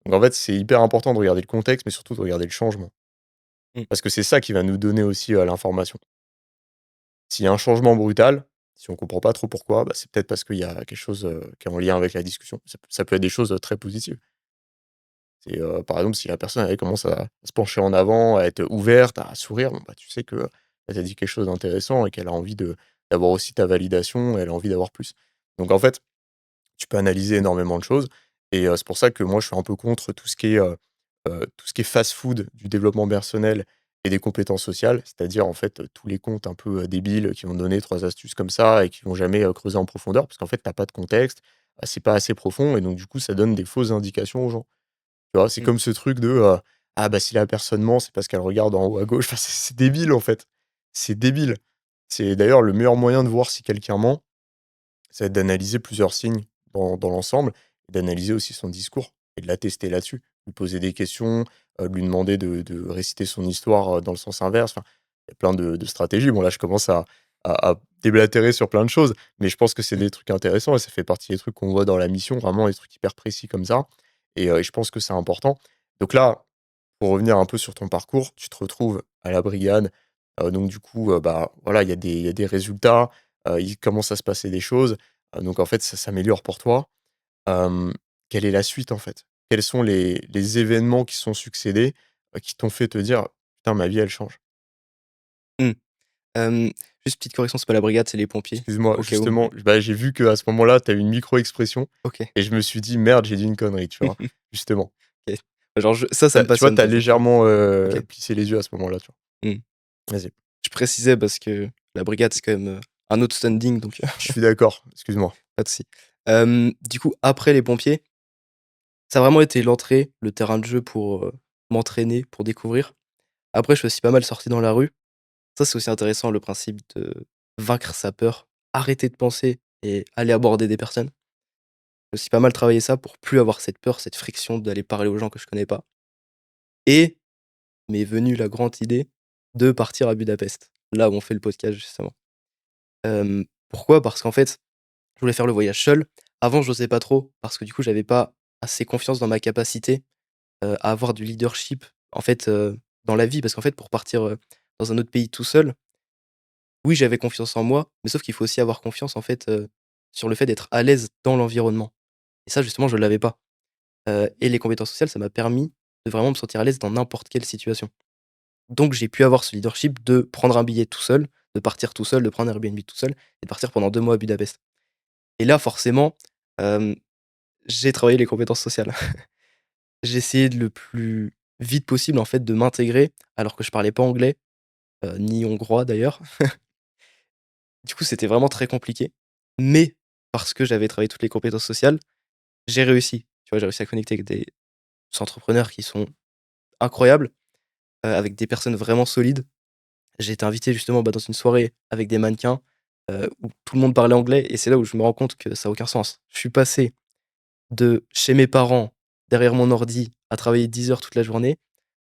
Donc en fait, c'est hyper important de regarder le contexte, mais surtout de regarder le changement. Mmh. Parce que c'est ça qui va nous donner aussi, l'information. S'il y a un changement brutal, si on comprend pas trop pourquoi, bah, c'est peut-être parce qu'il y a quelque chose, qui est en lien avec la discussion. Ça peut être des choses, très positives. C'est, par exemple, si la personne, elle commence à se pencher en avant, à être ouverte, à sourire, bon, bah, tu sais qu'elle t'a dit quelque chose d'intéressant et qu'elle a envie d'avoir aussi ta validation, elle a envie d'avoir plus. Donc en fait, tu peux analyser énormément de choses et c'est pour ça que moi, je suis un peu contre tout ce qui est fast-food du développement personnel et des compétences sociales. C'est-à-dire, en fait, tous les comptes un peu, débiles qui vont donner 3 astuces comme ça et qui vont jamais, creuser en profondeur parce qu'en fait, tu as pas de contexte, c'est pas assez profond et donc du coup, ça donne des fausses indications aux gens. Tu vois? C'est Mmh. comme ce truc de, «Ah bah, si la personne ment, c'est parce qu'elle regarde en haut à gauche». Enfin, c'est débile, en fait. C'est débile. C'est d'ailleurs le meilleur moyen de voir si quelqu'un ment, ça va être d'analyser plusieurs signes dans l'ensemble et d'analyser aussi son discours et de l'attester là-dessus. Lui poser des questions, de lui demander de réciter son histoire, dans le sens inverse. Enfin, il y a plein de stratégies. Bon, là, je commence à déblatérer sur plein de choses, mais je pense que c'est Mmh. des trucs intéressants et ça fait partie des trucs qu'on voit dans la mission, vraiment des trucs hyper précis comme ça et je pense que c'est important. Donc là, pour revenir un peu sur ton parcours, tu te retrouves à la brigade, donc du coup, bah, voilà, il y a des résultats, il commence à se passer des choses, donc en fait, ça s'améliore pour toi. Hem, Quelle est la suite, en fait? Quels sont les événements qui sont succédés, qui t'ont fait te dire: «Putain, ma vie, elle change»? Mmh. Hem, Juste petite correction, c'est pas la brigade, c'est les pompiers, Excuse-moi, au cas où. justement, bah, j'ai vu qu'à ce moment-là, tu as eu une micro-expression OK. et je me suis dit: «Merde, j'ai dit une connerie», tu vois? Justement. OK. Genre ça me Tu vois, passionne tu as par exemple, tu vois? légèrement, OK. plissé les yeux à ce moment-là, tu vois? Mmh. Vas-y. Je précisais parce que la brigade, c'est quand même, un autre standing donc Je suis d'accord, excuse-moi. pas de souci. Du coup, après les pompiers, ça a vraiment été l'entrée, le terrain de jeu pour, m'entraîner, pour découvrir. Après, je suis aussi pas mal sorti dans la rue. Ça, c'est aussi intéressant, le principe de vaincre sa peur, arrêter de penser et aller aborder des personnes. J'ai aussi pas mal travaillé ça pour plus avoir cette peur, cette friction d'aller parler aux gens que je connais pas et m'est venue la grande idée de partir à Budapest, là où on fait le podcast justement. Pourquoi? Parce qu'en fait, je voulais faire le voyage seul. Avant, j'osais pas trop parce que du coup, j'avais pas assez confiance dans ma capacité, à avoir du leadership, en fait, dans la vie. Parce qu'en fait, pour partir, dans un autre pays tout seul, oui, j'avais confiance en moi, mais sauf qu'il faut aussi avoir confiance, en fait, sur le fait d'être à l'aise dans l'environnement et ça, justement, je l'avais pas, et les compétences sociales, ça m'a permis de vraiment me sentir à l'aise dans n'importe quelle situation. Donc j'ai pu avoir ce leadership de prendre un billet tout seul, de partir tout seul, de prendre un Airbnb tout seul et de partir pendant 2 mois à Budapest et là, forcément, hem, j'ai travaillé les compétences sociales. J'ai essayé de le plus vite possible, en fait, de m'intégrer alors que je parlais pas anglais, ni hongrois d'ailleurs. Du coup, c'était vraiment très compliqué, mais parce que j'avais travaillé toutes les compétences sociales, j'ai réussi. Tu vois, j'ai réussi à connecter avec des entrepreneurs qui sont incroyables, avec des personnes vraiment solides. J'ai été invité justement, bah, dans une soirée avec des mannequins, où tout le monde parlait anglais et c'est là où je me rends compte que ça a aucun sens. Je suis passé de chez mes parents, derrière mon ordi, à travailler 10 heures toute la journée,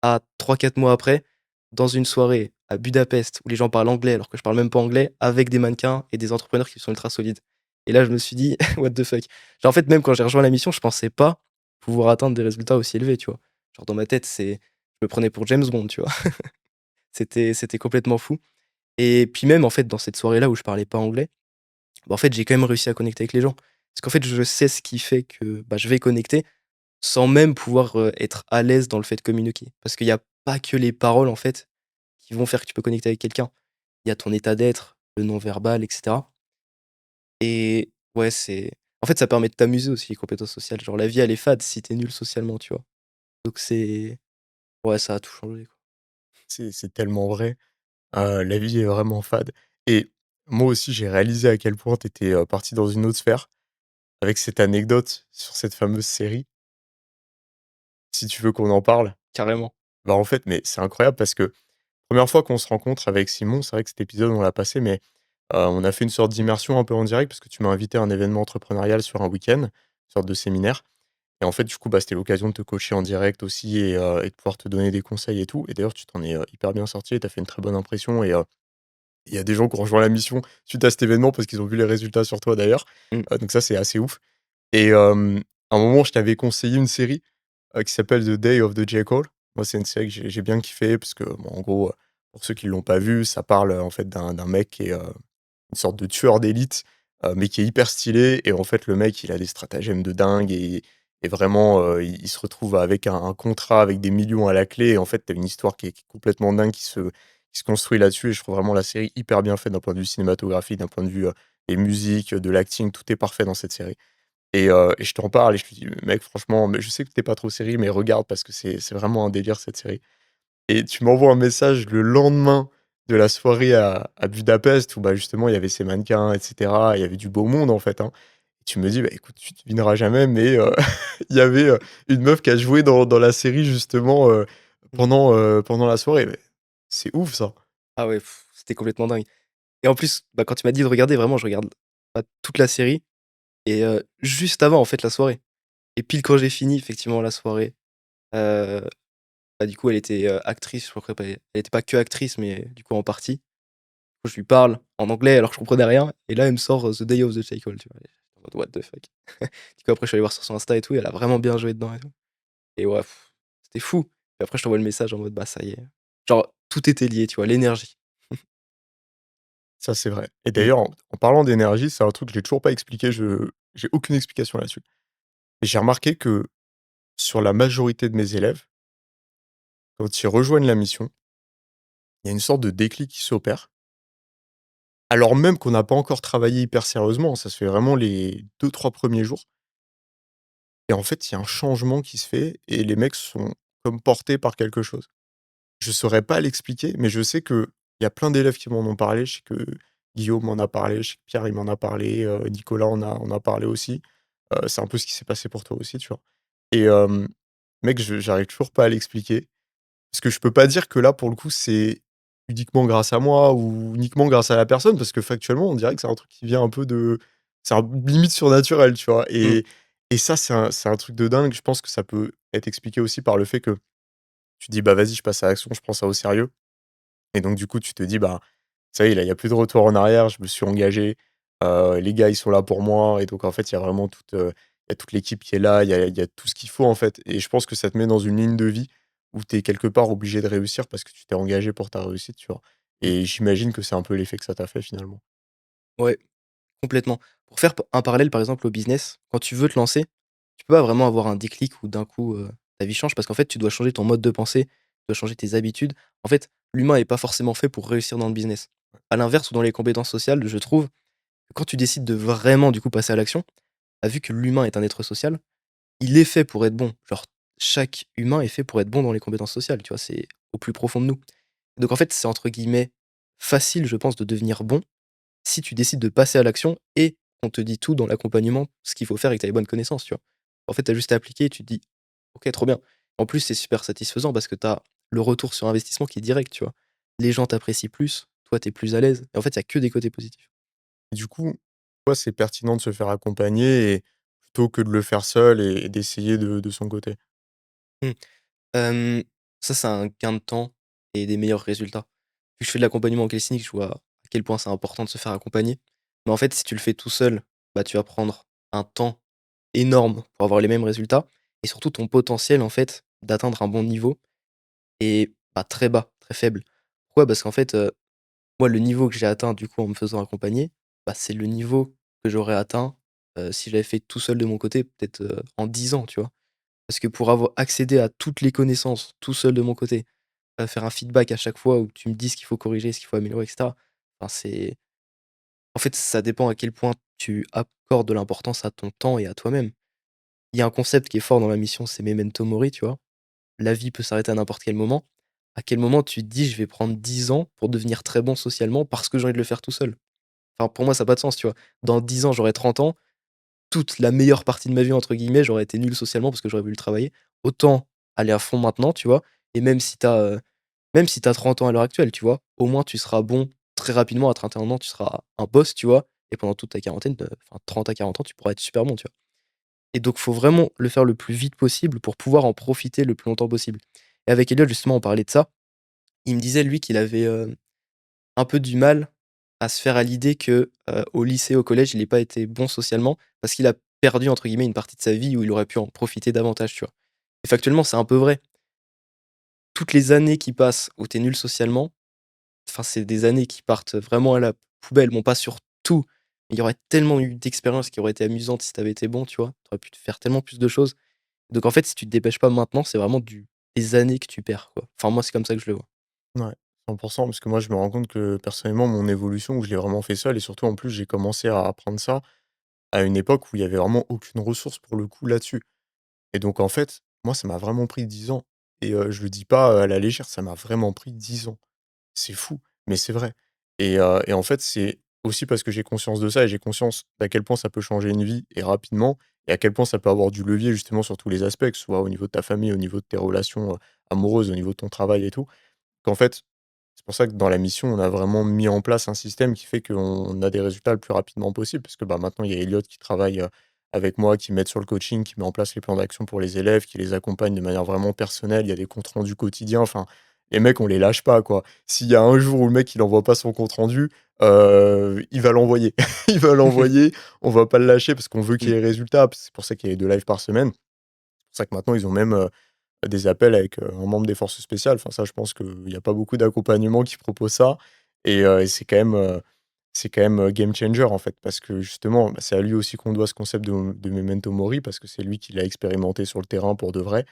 à 3 4 mois après, dans une soirée à Budapest où les gens parlent anglais alors que je parle même pas anglais, avec des mannequins et des entrepreneurs qui sont ultra solides. Et là, je me suis dit: «What the fuck?» Genre, en fait, même quand j'ai rejoint la mission, je pensais pas pouvoir atteindre des résultats aussi élevés, tu vois? Genre, dans ma tête, je me prenais pour James Bond, tu vois? C'était complètement fou et puis même, en fait, dans cette soirée-là où je parlais pas anglais, bah, en fait, j'ai quand même réussi à connecter avec les gens. Parce qu'en fait, je sais ce qui fait que, bah, je vais connecter sans même pouvoir, être à l'aise dans le fait de communiquer. Parce qu'il y a pas que les paroles, en fait, qui vont faire que tu peux connecter avec quelqu'un. Il y a ton état d'être, le non-verbal et cetera et ouais, en fait, ça permet de t'amuser aussi, les compétences sociales. Genre la vie, elle est fade si tu es nul socialement, tu vois? Donc ouais, ça a tout changé, quoi. C'est tellement vrai. La vie est vraiment fade et moi aussi, j'ai réalisé à quel point tu étais, parti dans une autre sphère avec cette anecdote sur cette fameuse série. Si tu veux qu'on en parle? Carrément. Bah, en fait, mais c'est incroyable parce que première fois qu'on se rencontre avec Simon, c'est vrai que cet épisode, on l'a passé, mais on a fait une sorte d'immersion un peu en direct parce que tu m'as invité à un événement entrepreneurial sur un week-end, une sorte de séminaire et en fait, du coup, bah, c'était l'occasion de te coacher en direct aussi et de pouvoir te donner des conseils et tout et d'ailleurs, tu t'en es, hyper bien sorti et tu as fait une très bonne impression et il y a des gens qui ont rejoint la mission suite à cet événement parce qu'ils ont vu les résultats sur toi d'ailleurs, Mmh. donc ça, c'est assez ouf et à un moment, je t'avais conseillé une série, qui s'appelle The Day of the Jackal. Moi, c'est une série que j'ai bien kiffé parce que, bon, en gros, Pour ceux qui l'ont pas vu, ça parle, en fait, d'un mec qui est, une sorte de tueur d'élite, mais qui est hyper stylé et en fait, le mec, il a des stratagèmes de dingue et vraiment, il se retrouve avec un contrat avec des millions à la clé et en fait, tu as une histoire qui est complètement dingue qui se construit là-dessus et je trouve vraiment la série hyper bien faite d'un point de vue cinématographique, d'un point de vue, des musiques, de l'acting, tout est parfait dans cette série et je t'en parle et je te dis: «Mec, franchement, mais je sais que tu es pas trop série, mais regarde parce que c'est vraiment un délire cette série». Et tu m'envoies un message le lendemain de la soirée à Budapest où, bah, justement, il y avait ces mannequins et cetera. Il y avait du beau monde, en fait, hein. Et tu me dis: «Bah, écoute, tu devineras jamais, mais il y avait, une meuf qui a joué dans la série justement, Mmh. pendant la soirée». Mais c'est ouf ça. Ah ouais, c'était complètement dingue et en plus, bah, quand tu m'as dit de regarder, vraiment, je regarde, bah, toute la série et juste avant, en fait, la soirée et pile quand j'ai fini, effectivement, la soirée, heu, bah, du coup, elle était, actrice, je crois pas elle était pas que actrice, mais du coup, en partie. Je lui parle en anglais alors que je comprenais rien et là, elle me sort, The Day of the Jackal, tu vois? Et j'étais en mode: «What the fuck?» Du coup, après, je suis allé voir sur son Insta et tout et elle a vraiment bien joué dedans et tout et ouais, c'était fou et après, je t'envoie le message en mode: «Bah, ça y est». Genre, tout était lié, tu vois? L'énergie. Ça, c'est vrai. Et Mmh. d'ailleurs, en parlant d'énergie, c'est un truc que j'ai toujours pas expliqué, j'ai aucune explication là-dessus. Et j'ai remarqué que sur la majorité de mes élèves, quand ils rejoignent la mission, il y a une sorte de déclic qui s'opère. Alors même qu'on n'a pas encore travaillé hyper sérieusement, ça se fait vraiment les 2 3 premiers jours et en fait, il y a un changement qui se fait et les mecs sont comme portés par quelque chose. Je saurais pas l'expliquer, mais je sais qu'il y a plein d'élèves qui m'en ont parlé. Je sais que Guillaume m'en a parlé, je sais que Pierre, il m'en a parlé, Nicolas en a parlé aussi. C'est un peu ce qui s'est passé pour toi aussi, tu vois? Et mec, j'arrive toujours pas à l'expliquer. Parce que je peux pas dire que là, pour le coup, c'est uniquement grâce à moi ou uniquement grâce à la personne, parce que factuellement, on dirait que c'est un truc qui vient un peu de c'est un limite surnaturel, tu vois? Mmh. Et ça, c'est un truc de dingue. Je pense que ça peut être expliqué aussi par le fait que tu dis: «Bah, vas-y, je passe à l'action, je prends ça au sérieux» et donc du coup, tu te dis: «Bah, ça y est, là, il y a plus de retour en arrière, je me suis engagé, les gars, ils sont là pour moi» et donc en fait, il y a vraiment il y a toute l'équipe qui est là, il y a tout ce qu'il faut, en fait et je pense que ça te met dans une ligne de vie où tu es quelque part obligé de réussir parce que tu t'es engagé pour ta réussite, tu vois? Mmh. Et j'imagine que c'est un peu l'effet que ça t'a fait, finalement. Ouais, complètement. Pour faire p un parallèle, par exemple, au business, quand tu veux te lancer, tu peux pas vraiment avoir un déclic où d'un coup, ta vie change parce qu'en fait, tu dois changer ton mode de pensée, tu dois changer tes habitudes. En fait, l'humain est pas forcément fait pour réussir dans le business. À l'inverse ou dans les compétences sociales, je trouve que quand tu décides de vraiment, du coup, passer à l'action, bah, vu que l'humain est un être social, il est fait pour être bon. Genre, chaque humain est fait pour être bon dans les compétences sociales, tu vois? C'est au plus profond de nous. Donc en fait, c'est entre guillemets «facile», je pense, de devenir bon si tu décides de passer à l'action et qu'on te dit tout dans l'accompagnement, ce qu'il faut faire et que tu as les bonnes connaissances, tu vois? En fait, tu as juste à appliquer et tu te dis: «OK, trop bien». En plus, c'est super satisfaisant parce que tu as le retour sur investissement qui est direct, tu vois? Les gens t'apprécient plus, toi, tu es plus à l'aise et en fait, il y a que des côtés positifs. Et du coup, pourquoi c'est pertinent de se faire accompagner et plutôt que de le faire seul et d'essayer de son côté? Mmh. Hem, Ça, c'est un gain de temps et des meilleurs résultats. Vu que je fais de l'accompagnement en clinique, je vois à quel point c'est important de se faire accompagner. Mais en fait, si tu le fais tout seul, bah, tu vas prendre un temps énorme pour avoir les mêmes résultats et surtout ton potentiel, en fait, d'atteindre un bon niveau est, bah, très bas, très faible. Pourquoi? Parce qu'en fait, moi, le niveau que j'ai atteint, du coup, en me faisant accompagner, bah, c'est le niveau que j'aurais atteint, si je l'avais fait tout seul de mon côté, peut-être, en 10 ans, tu vois? Parce que pour avoir accédé à toutes les connaissances tout seul de mon côté, faire un feedback à chaque fois où tu me dis ce qu'il faut corriger, ce qu'il faut améliorer et cetera. Enfin, c'est en fait, ça dépend à quel point tu accordes de l'importance à ton temps et à toi-même. Il y a un concept qui est fort dans la mission, c'est memento mori, tu vois? La vie peut s'arrêter à n'importe quel moment. À quel moment tu te dis: «Je vais prendre 10 ans pour devenir très bon socialement parce que j'ai envie de le faire tout seul?» Enfin, pour moi, ça a pas de sens, tu vois? Dans 10 ans, j'aurai 30 ans, toute la meilleure partie de ma vie, entre guillemets, j'aurais été nul socialement parce que j'aurais voulu travailler. Autant aller à fond maintenant, tu vois? Et même si tu as 30 ans à l'heure actuelle, tu vois? Au moins tu seras bon très rapidement à 31 ans, tu seras un boss, tu vois? Et pendant toute ta quarantaine, enfin 30 à 40 ans, tu pourras être super bon, tu vois? Et donc faut vraiment le faire le plus vite possible pour pouvoir en profiter le plus longtemps possible. Et avec Elliot, justement, on parlait de ça. Il me disait, lui, qu'il avait, un peu du mal à se faire à l'idée que, au lycée, au collège, il ait pas été bon socialement parce qu'il a perdu, entre guillemets, «une partie de sa vie» où il aurait pu en profiter davantage, tu vois? Et factuellement, c'est un peu vrai. Toutes les années qui passent où tu es nul socialement, enfin, c'est des années qui partent vraiment à la poubelle. Bon, pas sur tout, mais il y aurait tellement eu d'expériences qui auraient été amusantes si tu avais été bon, tu vois? Tu aurais pu faire tellement plus de choses. Donc en fait, si tu te dépêches pas maintenant, c'est vraiment du des années que tu perds, quoi. Enfin, moi, c'est comme ça que je le vois. Ouais, 100 parce que moi, je me rends compte que personnellement, mon évolution, je l'ai vraiment fait seul et surtout, en plus, j'ai commencé à apprendre ça à une époque où il y avait vraiment aucune ressource pour le coup là-dessus. Et donc en fait, moi, ça m'a vraiment pris 10 ans et je le dis pas, à la légère, ça m'a vraiment pris 10 ans. C'est fou, mais c'est vrai et en fait, c'est aussi parce que j'ai conscience de ça et j'ai conscience d'à quel point ça peut changer une vie et rapidement et à quel point ça peut avoir du levier justement sur tous les aspects, que ce soit au niveau de ta famille, au niveau de tes relations, amoureuses, au niveau de ton travail et tout. Qu'en fait, c'est pour ça que dans la mission, on a vraiment mis en place un système qui fait qu'on a des résultats le plus rapidement possible. Parce que bah, maintenant, il y a Elliot qui travaille avec moi, qui m'aide sur le coaching, qui met en place les plans d'action pour les élèves, qui les accompagne de manière vraiment personnelle. Il y a des comptes rendus quotidiens. Enfin, les mecs, on les lâche pas, quoi. S'il y a un jour où le mec, il envoie pas son compte rendu, il va l'envoyer. Il va l'envoyer. On va pas le lâcher parce qu'on veut qu'il y Mmh. ait les résultats. C'est pour ça qu'il y a 2 lives par semaine. C'est pour ça que maintenant, ils ont même des appels avec, un membre des forces spéciales. Enfin ça, je pense qu'il y a pas beaucoup d'accompagnements qui proposent ça et c'est quand même, game changer, en fait. Parce que justement, bah, c'est à lui aussi qu'on doit ce concept de memento mori parce que c'est lui qui l'a expérimenté sur le terrain pour de vrai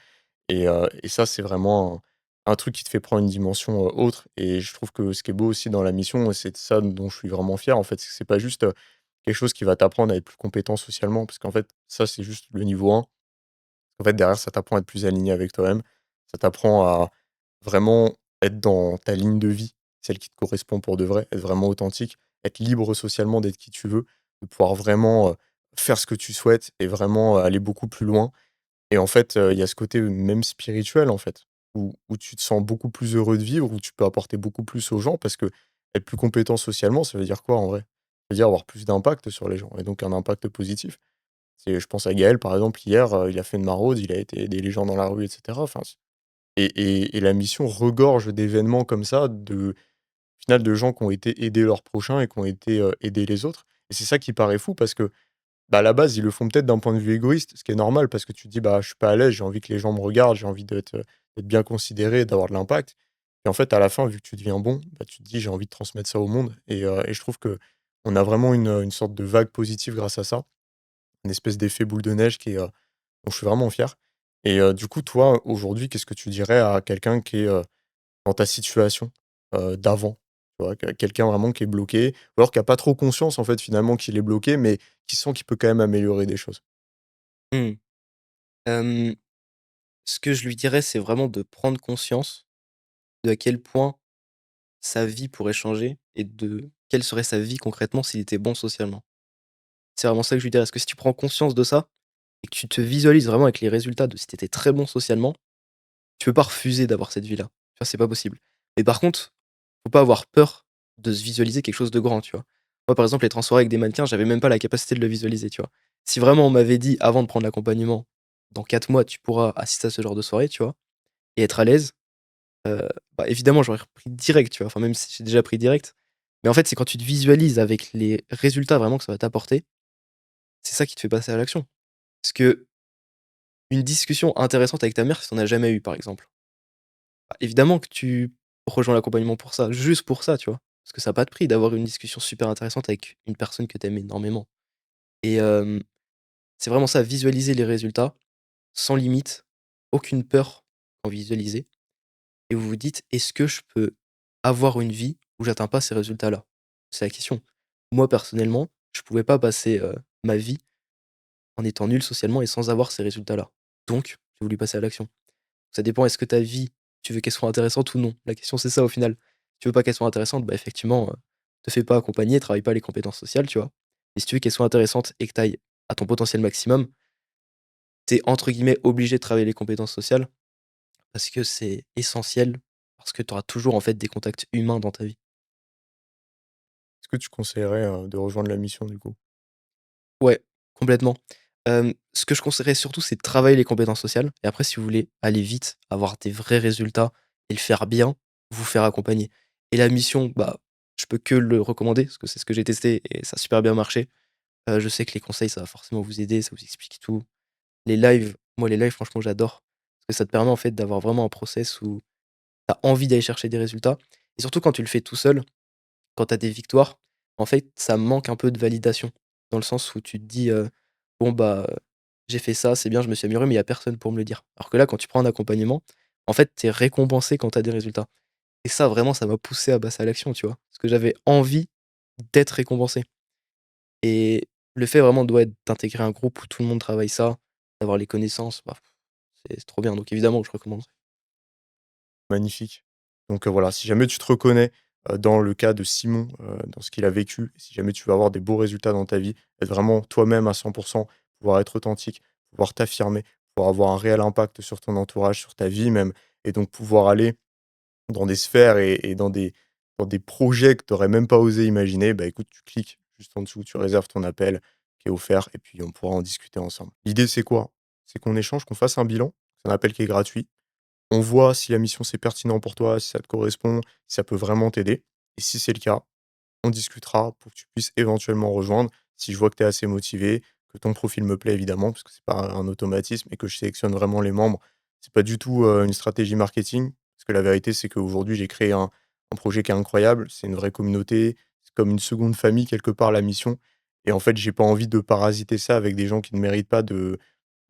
et ça, c'est vraiment un truc qui te fait prendre une dimension, autre et je trouve que ce qui est beau aussi dans la mission et c'est de ça dont je suis vraiment fier, en fait, c'est que c'est pas juste, quelque chose qui va t'apprendre à être plus compétent socialement parce qu'en fait, ça, c'est juste le niveau 1. En fait, derrière, ça t'apprend à être plus aligné avec toi-même. Ça t'apprend à vraiment être dans ta ligne de vie, celle qui te correspond pour de vrai, être vraiment authentique, être libre socialement d'être qui tu veux, de pouvoir vraiment, faire ce que tu souhaites et vraiment, aller beaucoup plus loin. Et en fait, il y a ce côté même spirituel, en fait, où tu te sens beaucoup plus heureux de vivre, où tu peux apporter beaucoup plus aux gens parce que être plus compétent socialement, ça veut dire quoi en vrai? Ça veut dire avoir plus d'impact sur les gens et donc un impact positif. Je pense à Gaël, par exemple, hier, il a fait une maraude, il a été aider les gens dans la rue et cetera. Enfin, c et la mission regorge d'événements comme ça, au final, de gens qui ont été aider leurs prochains et qui ont été, aider les autres et c'est ça qui paraît fou parce que, bah, à la base, ils le font peut-être d'un point de vue égoïste, ce qui est normal parce que tu te dis: «Bah, je suis pas à l'aise, j'ai envie que les gens me regardent, j'ai envie d'être bien considéré, d'avoir de l'impact» et en fait, à la fin, vu que tu deviens bon, bah, tu te dis: «J'ai envie de transmettre ça au monde» et je trouve qu'on a vraiment une sorte de vague positive grâce à ça, une espèce d'effet boule de neige qui est, donc je suis vraiment fier et du coup, toi, aujourd'hui, qu'est-ce que tu dirais à quelqu'un qui est, dans ta situation, d'avant? Tu vois? Quelqu'un vraiment qui est bloqué ou alors qui a pas trop conscience, en fait, finalement, qu'il est bloqué, mais qui sent qu'il peut quand même améliorer des choses. Mmh. Hem, Ce que je lui dirais, c'est vraiment de prendre conscience de à quel point sa vie pourrait changer et de quelle serait sa vie concrètement s'il était bon socialement. C'est vraiment ça que je lui dirais. Parce que si tu prends conscience de ça et que tu te visualises vraiment avec les résultats de si tu étais très bon socialement, tu peux pas refuser d'avoir cette vie-là. Tu vois, c'est pas possible. Mais par contre, faut pas avoir peur de se visualiser quelque chose de grand, tu vois? Moi, par exemple, être en soirée avec des mannequins, j'avais même pas la capacité de le visualiser, tu vois? Si vraiment on m'avait dit avant de prendre l'accompagnement: «Dans 4 mois, tu pourras assister à ce genre de soirée», tu vois? Et être à l'aise, bah, évidemment, j'aurais repris direct, tu vois? Enfin, même si j'ai déjà pris direct. Mais en fait, c'est quand tu te visualises avec les résultats vraiment que ça va t'apporter, c'est ça qui te fait passer à l'action. Parce que une discussion intéressante avec ta mère, si tu en as jamais eu, par exemple, bah, évidemment que tu rejoins l'accompagnement pour ça, juste pour ça, tu vois? Parce que ça a pas de prix d'avoir une discussion super intéressante avec une personne que tu aimes énormément et c'est vraiment ça, visualiser les résultats sans limite, aucune peur en visualiser et vous vous dites: «Est-ce que je peux avoir une vie où j'atteins pas ces résultats-là?» C'est la question. Moi, personnellement, je pouvais pas passer, ma vie en étant nul socialement et sans avoir ces résultats-là. Donc, j'ai voulu passer à l'action. Ça dépend, est-ce que ta vie, tu veux qu'elle soit intéressante ou non? La question, c'est ça au final. Tu veux pas qu'elle soit intéressante, bah, effectivement, te fais pas accompagner, travaille pas les compétences sociales, tu vois? Et si tu veux qu'elle soit intéressante et que tu ailles à ton potentiel maximum, tu es entre guillemets «obligé» de travailler les compétences sociales parce que c'est essentiel, parce que tu auras toujours en fait des contacts humains dans ta vie. Est-ce que tu conseillerais, de rejoindre la mission, du coup? Ouais, complètement. Ce que je conseillerais surtout, c'est de travailler les compétences sociales et après si vous voulez aller vite, avoir des vrais résultats et le faire bien, vous faire accompagner. Et la mission, bah, je peux que le recommander parce que c'est ce que j'ai testé et ça a super bien marché. Je sais que les conseils, ça va forcément vous aider, ça vous explique tout. Les lives, moi les lives franchement j'adore parce que ça te permet en fait d'avoir vraiment un process où tu as envie d'aller chercher des résultats et surtout quand tu le fais tout seul, quand tu as des victoires, en fait, ça manque un peu de validation. Dans le sens où tu te dis, «Bon, bah, j'ai fait ça, c'est bien, je me suis amélioré, mais il y a personne pour me le dire». Alors que là, quand tu prends un accompagnement, en fait, tu es récompensé quand tu as des résultats. Et ça, vraiment, ça m'a poussé à passer à l'action, tu vois? Parce que j'avais envie d'être récompensé. Et le fait vraiment de, ouais, d'intégrer un groupe où tout le monde travaille ça, d'avoir les connaissances, bah, c'est trop bien. Donc évidemment que je recommanderais. Magnifique. Donc, voilà, si jamais tu te reconnais, dans le cas de Simon, dans ce qu'il a vécu, si jamais tu veux avoir des beaux résultats dans ta vie, être vraiment toi-même à 100, pouvoir être authentique, pouvoir t'affirmer, pouvoir avoir un réel impact sur ton entourage, sur ta vie même et donc pouvoir aller dans des sphères et dans des projets que tu aurais même pas osé imaginer, bah, écoute, tu cliques juste en dessous, tu réserves ton appel qui est offert et puis on pourra en discuter ensemble. L'idée, c'est quoi? C'est qu'on échange, qu'on fasse un bilan. C'est un appel qui est gratuit. On voit si la mission, c'est pertinent pour toi, si ça te correspond, si ça peut vraiment t'aider et si c'est le cas, on discutera pour que tu puisses éventuellement rejoindre. Si je vois que tu es assez motivé, que ton profil me plaît évidemment, parce que c'est pas un automatisme et que je sélectionne vraiment les membres. C'est pas du tout, une stratégie marketing, parce que la vérité, c'est qu'aujourd'hui, j'ai créé un projet qui est incroyable. C'est une vraie communauté, c'est comme une seconde famille quelque part la mission et en fait, j'ai pas envie de parasiter ça avec des gens qui ne méritent pas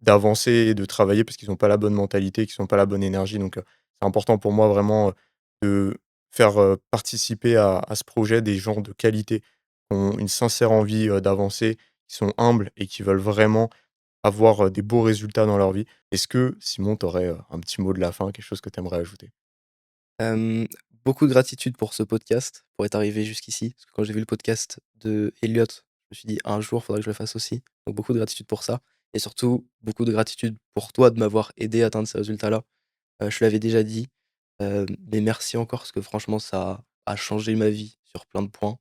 d'avancer et de travailler parce qu'ils ont pas la bonne mentalité, qu'ils ont pas la bonne énergie donc c'est important pour moi vraiment, de faire, participer à ce projet des gens de qualité, qui ont une sincère envie, d'avancer, qui sont humbles et qui veulent vraiment avoir, des beaux résultats dans leur vie. Est-ce que Simon, tu aurais, un petit mot de la fin, quelque chose que tu aimerais ajouter? Hem, Beaucoup de gratitude pour ce podcast, pour être arrivé jusqu'ici. Parce que quand j'ai vu le podcast de Elliot, je me suis dit: «Un jour, il faudrait que je le fasse aussi». Donc beaucoup de gratitude pour ça et surtout beaucoup de gratitude pour toi de m'avoir aidé à atteindre ces résultats-là. Je te l'avais déjà dit, mais merci encore parce que franchement ça a changé ma vie sur plein de points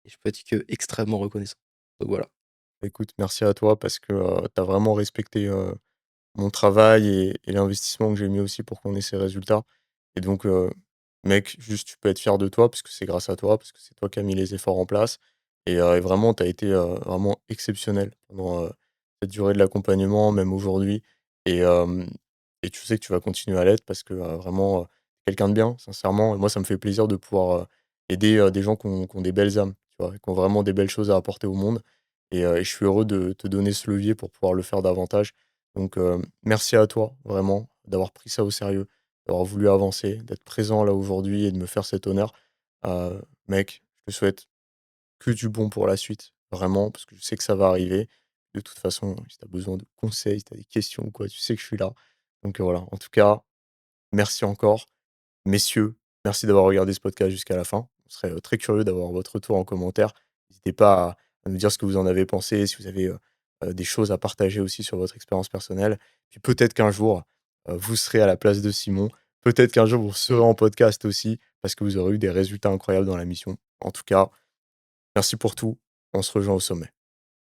et je peux être que extrêmement reconnaissant. Donc voilà. Écoute, merci à toi parce que, tu as vraiment respecté, mon travail et l'investissement que j'ai mis aussi pour qu'on ait ces résultats et donc mec, juste tu peux être fier de toi parce que c'est grâce à toi, parce que c'est toi qui as mis les efforts en place et vraiment tu as été, vraiment exceptionnel pendant, cette durée de l'accompagnement, même aujourd'hui et hem et tu sais que tu vas continuer à l'être parce que, vraiment, quelqu'un de bien, sincèrement et moi ça me fait plaisir de pouvoir, aider, des gens qui ont des belles âmes, tu vois? Qui ont vraiment des belles choses à apporter au monde et je suis heureux de te donner ce levier pour pouvoir le faire davantage. Donc, merci à toi, vraiment, d'avoir pris ça au sérieux, d'avoir voulu avancer, d'être présent là aujourd'hui et de me faire cet honneur. Mec, je te souhaite que du bon pour la suite, vraiment, parce que je sais que ça va arriver. De toute façon, si tu as besoin de conseils, si tu as des questions ou quoi, tu sais que je suis là. Donc, voilà, en tout cas, merci encore. Messieurs, merci d'avoir regardé ce podcast jusqu'à la fin. On serait, très curieux d'avoir votre retour en commentaire. N'hésitez pas à nous dire ce que vous en avez pensé, si vous avez, des choses à partager aussi sur votre expérience personnelle. Puis peut-être qu'un jour, vous serez à la place de Simon. Peut-être qu'un jour, vous serez Mmh. en podcast aussi parce que vous aurez eu des résultats incroyables dans la mission. En tout cas, merci pour tout. On se rejoint au sommet.